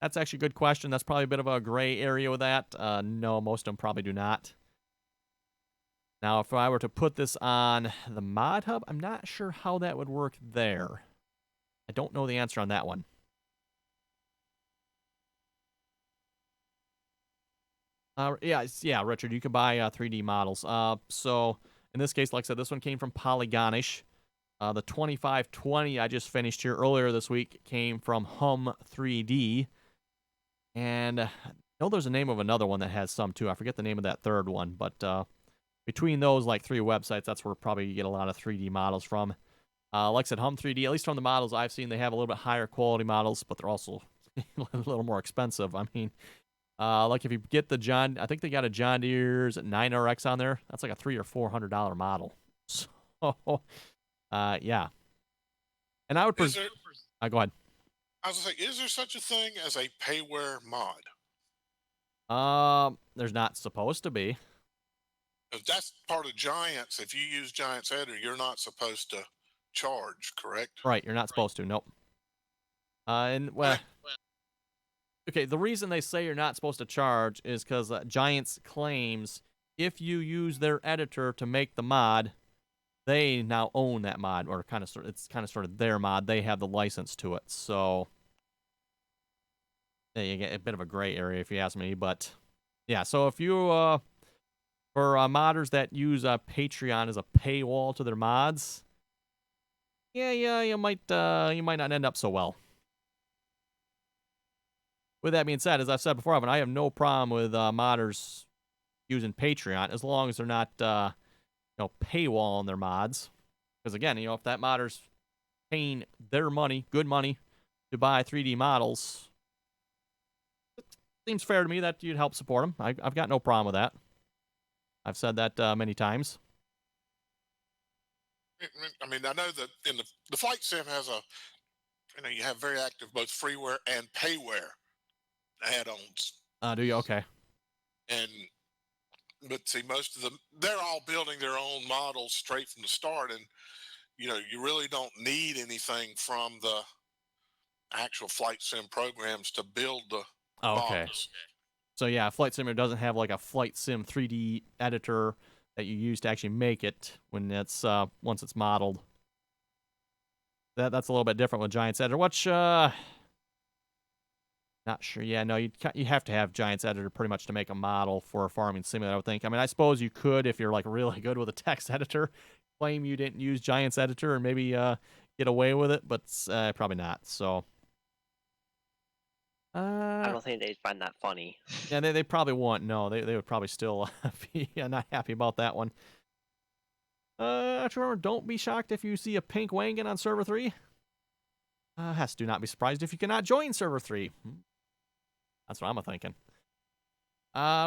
[SPEAKER 1] That's actually a good question. That's probably a bit of a gray area with that. No, most of them probably do not. Now, if I were to put this on the Mod Hub, I'm not sure how that would work there. I don't know the answer on that one. Yeah, Richard, you can buy 3D models. So in this case, like I said, this one came from Polygonish. The 2520 I just finished here earlier this week came from Hum 3D. And I know there's a name of another one that has some too. I forget the name of that third one, but between those like 3 websites, that's where probably you get a lot of 3D models from. Like I said, Hum 3D, at least from the models I've seen, they have a little bit higher quality models, but they're also a little more expensive. I mean, like if you get I think they got a John Deere's 9RX on there. That's like a $300 or $400 model. So, yeah. And I would go ahead.
[SPEAKER 5] I was gonna say, is there such a thing as a payware mod?
[SPEAKER 1] There's not supposed to be.
[SPEAKER 5] If that's part of Giants, if you use Giants Editor, you're not supposed to charge, correct?
[SPEAKER 1] Right, you're not supposed to. Nope. Okay, the reason they say you're not supposed to charge is because Giants claims if you use their editor to make the mod, they now own that mod, or it's kind of sort of their mod. They have the license to it. So yeah, you get a bit of a gray area if you ask me. But yeah, so if you for modders that use Patreon as a paywall to their mods, yeah, you might not end up so well. With that being said, as I've said before, I have no problem with modders using Patreon as long as they're not paywalling their mods. Because again, if that modder's paying their money, good money, to buy 3D models, it seems fair to me that you'd help support them. I've got no problem with that. I've said that many times.
[SPEAKER 5] I mean, I know that in the flight sim has you have very active both freeware and payware add-ons.
[SPEAKER 1] Do you? Okay.
[SPEAKER 5] But see, most of them, they're all building their own models straight from the start, and you really don't need anything from the actual flight sim programs to build the
[SPEAKER 1] Okay.
[SPEAKER 5] models.
[SPEAKER 1] So yeah, Flight Simulator doesn't have like a Flight Sim 3D editor that you use to actually make it when it's once it's modeled. That's a little bit different with Giants Editor. Which not sure. Yeah, no, you have to have Giants Editor pretty much to make a model for a farming simulator, I would think. I mean, I suppose you could if you're like really good with a text editor, claim you didn't use Giants Editor and maybe get away with it, but probably not. So.
[SPEAKER 6] I don't think they'd find that funny.
[SPEAKER 1] Yeah, they probably won't. No, they would probably still be not happy about that one. Remember, don't be shocked if you see a pink Wangan on server 3. Do not be surprised if you cannot join server 3. That's what I'm thinking.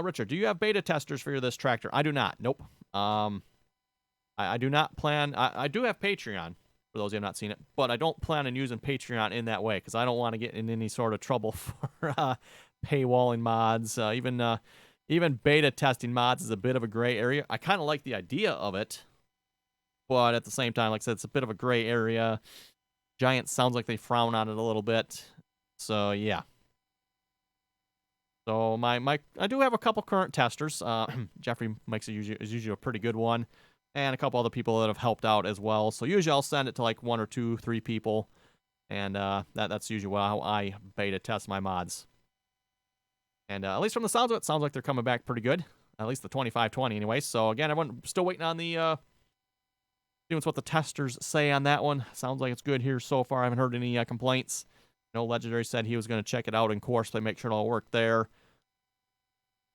[SPEAKER 1] Richard, do you have beta testers for this tractor? I do not. Nope. I do not plan. I do have Patreon, for those who have not seen it, but I don't plan on using Patreon in that way because I don't want to get in any sort of trouble for paywalling mods. Even beta testing mods is a bit of a gray area. I kind of like the idea of it, but at the same time, like I said, it's a bit of a gray area. Giant sounds like they frown on it a little bit. So yeah. So I do have a couple current testers. Jeffrey is usually a pretty good one, and a couple other people that have helped out as well. So usually I'll send it to like 1 or 2, 3 people, and that's usually how I beta test my mods. And at least from the sounds of it, sounds like they're coming back pretty good. At least the 2520 anyway. So again, everyone still waiting on the seeing what the testers say on that one. Sounds like it's good here so far. I haven't heard any complaints. Legendary said he was going to check it out in course to make sure it all worked there.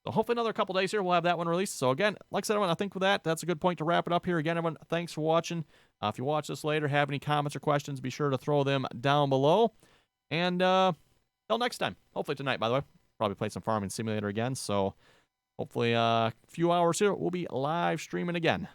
[SPEAKER 1] So hopefully another couple days here, we'll have that one released. So again, like I said, everyone, I think with that's a good point to wrap it up here. Again, everyone, thanks for watching. If you watch this later, have any comments or questions, be sure to throw them down below. And till next time, hopefully tonight, by the way, probably play some Farming Simulator again. So hopefully a few hours here, we'll be live streaming again.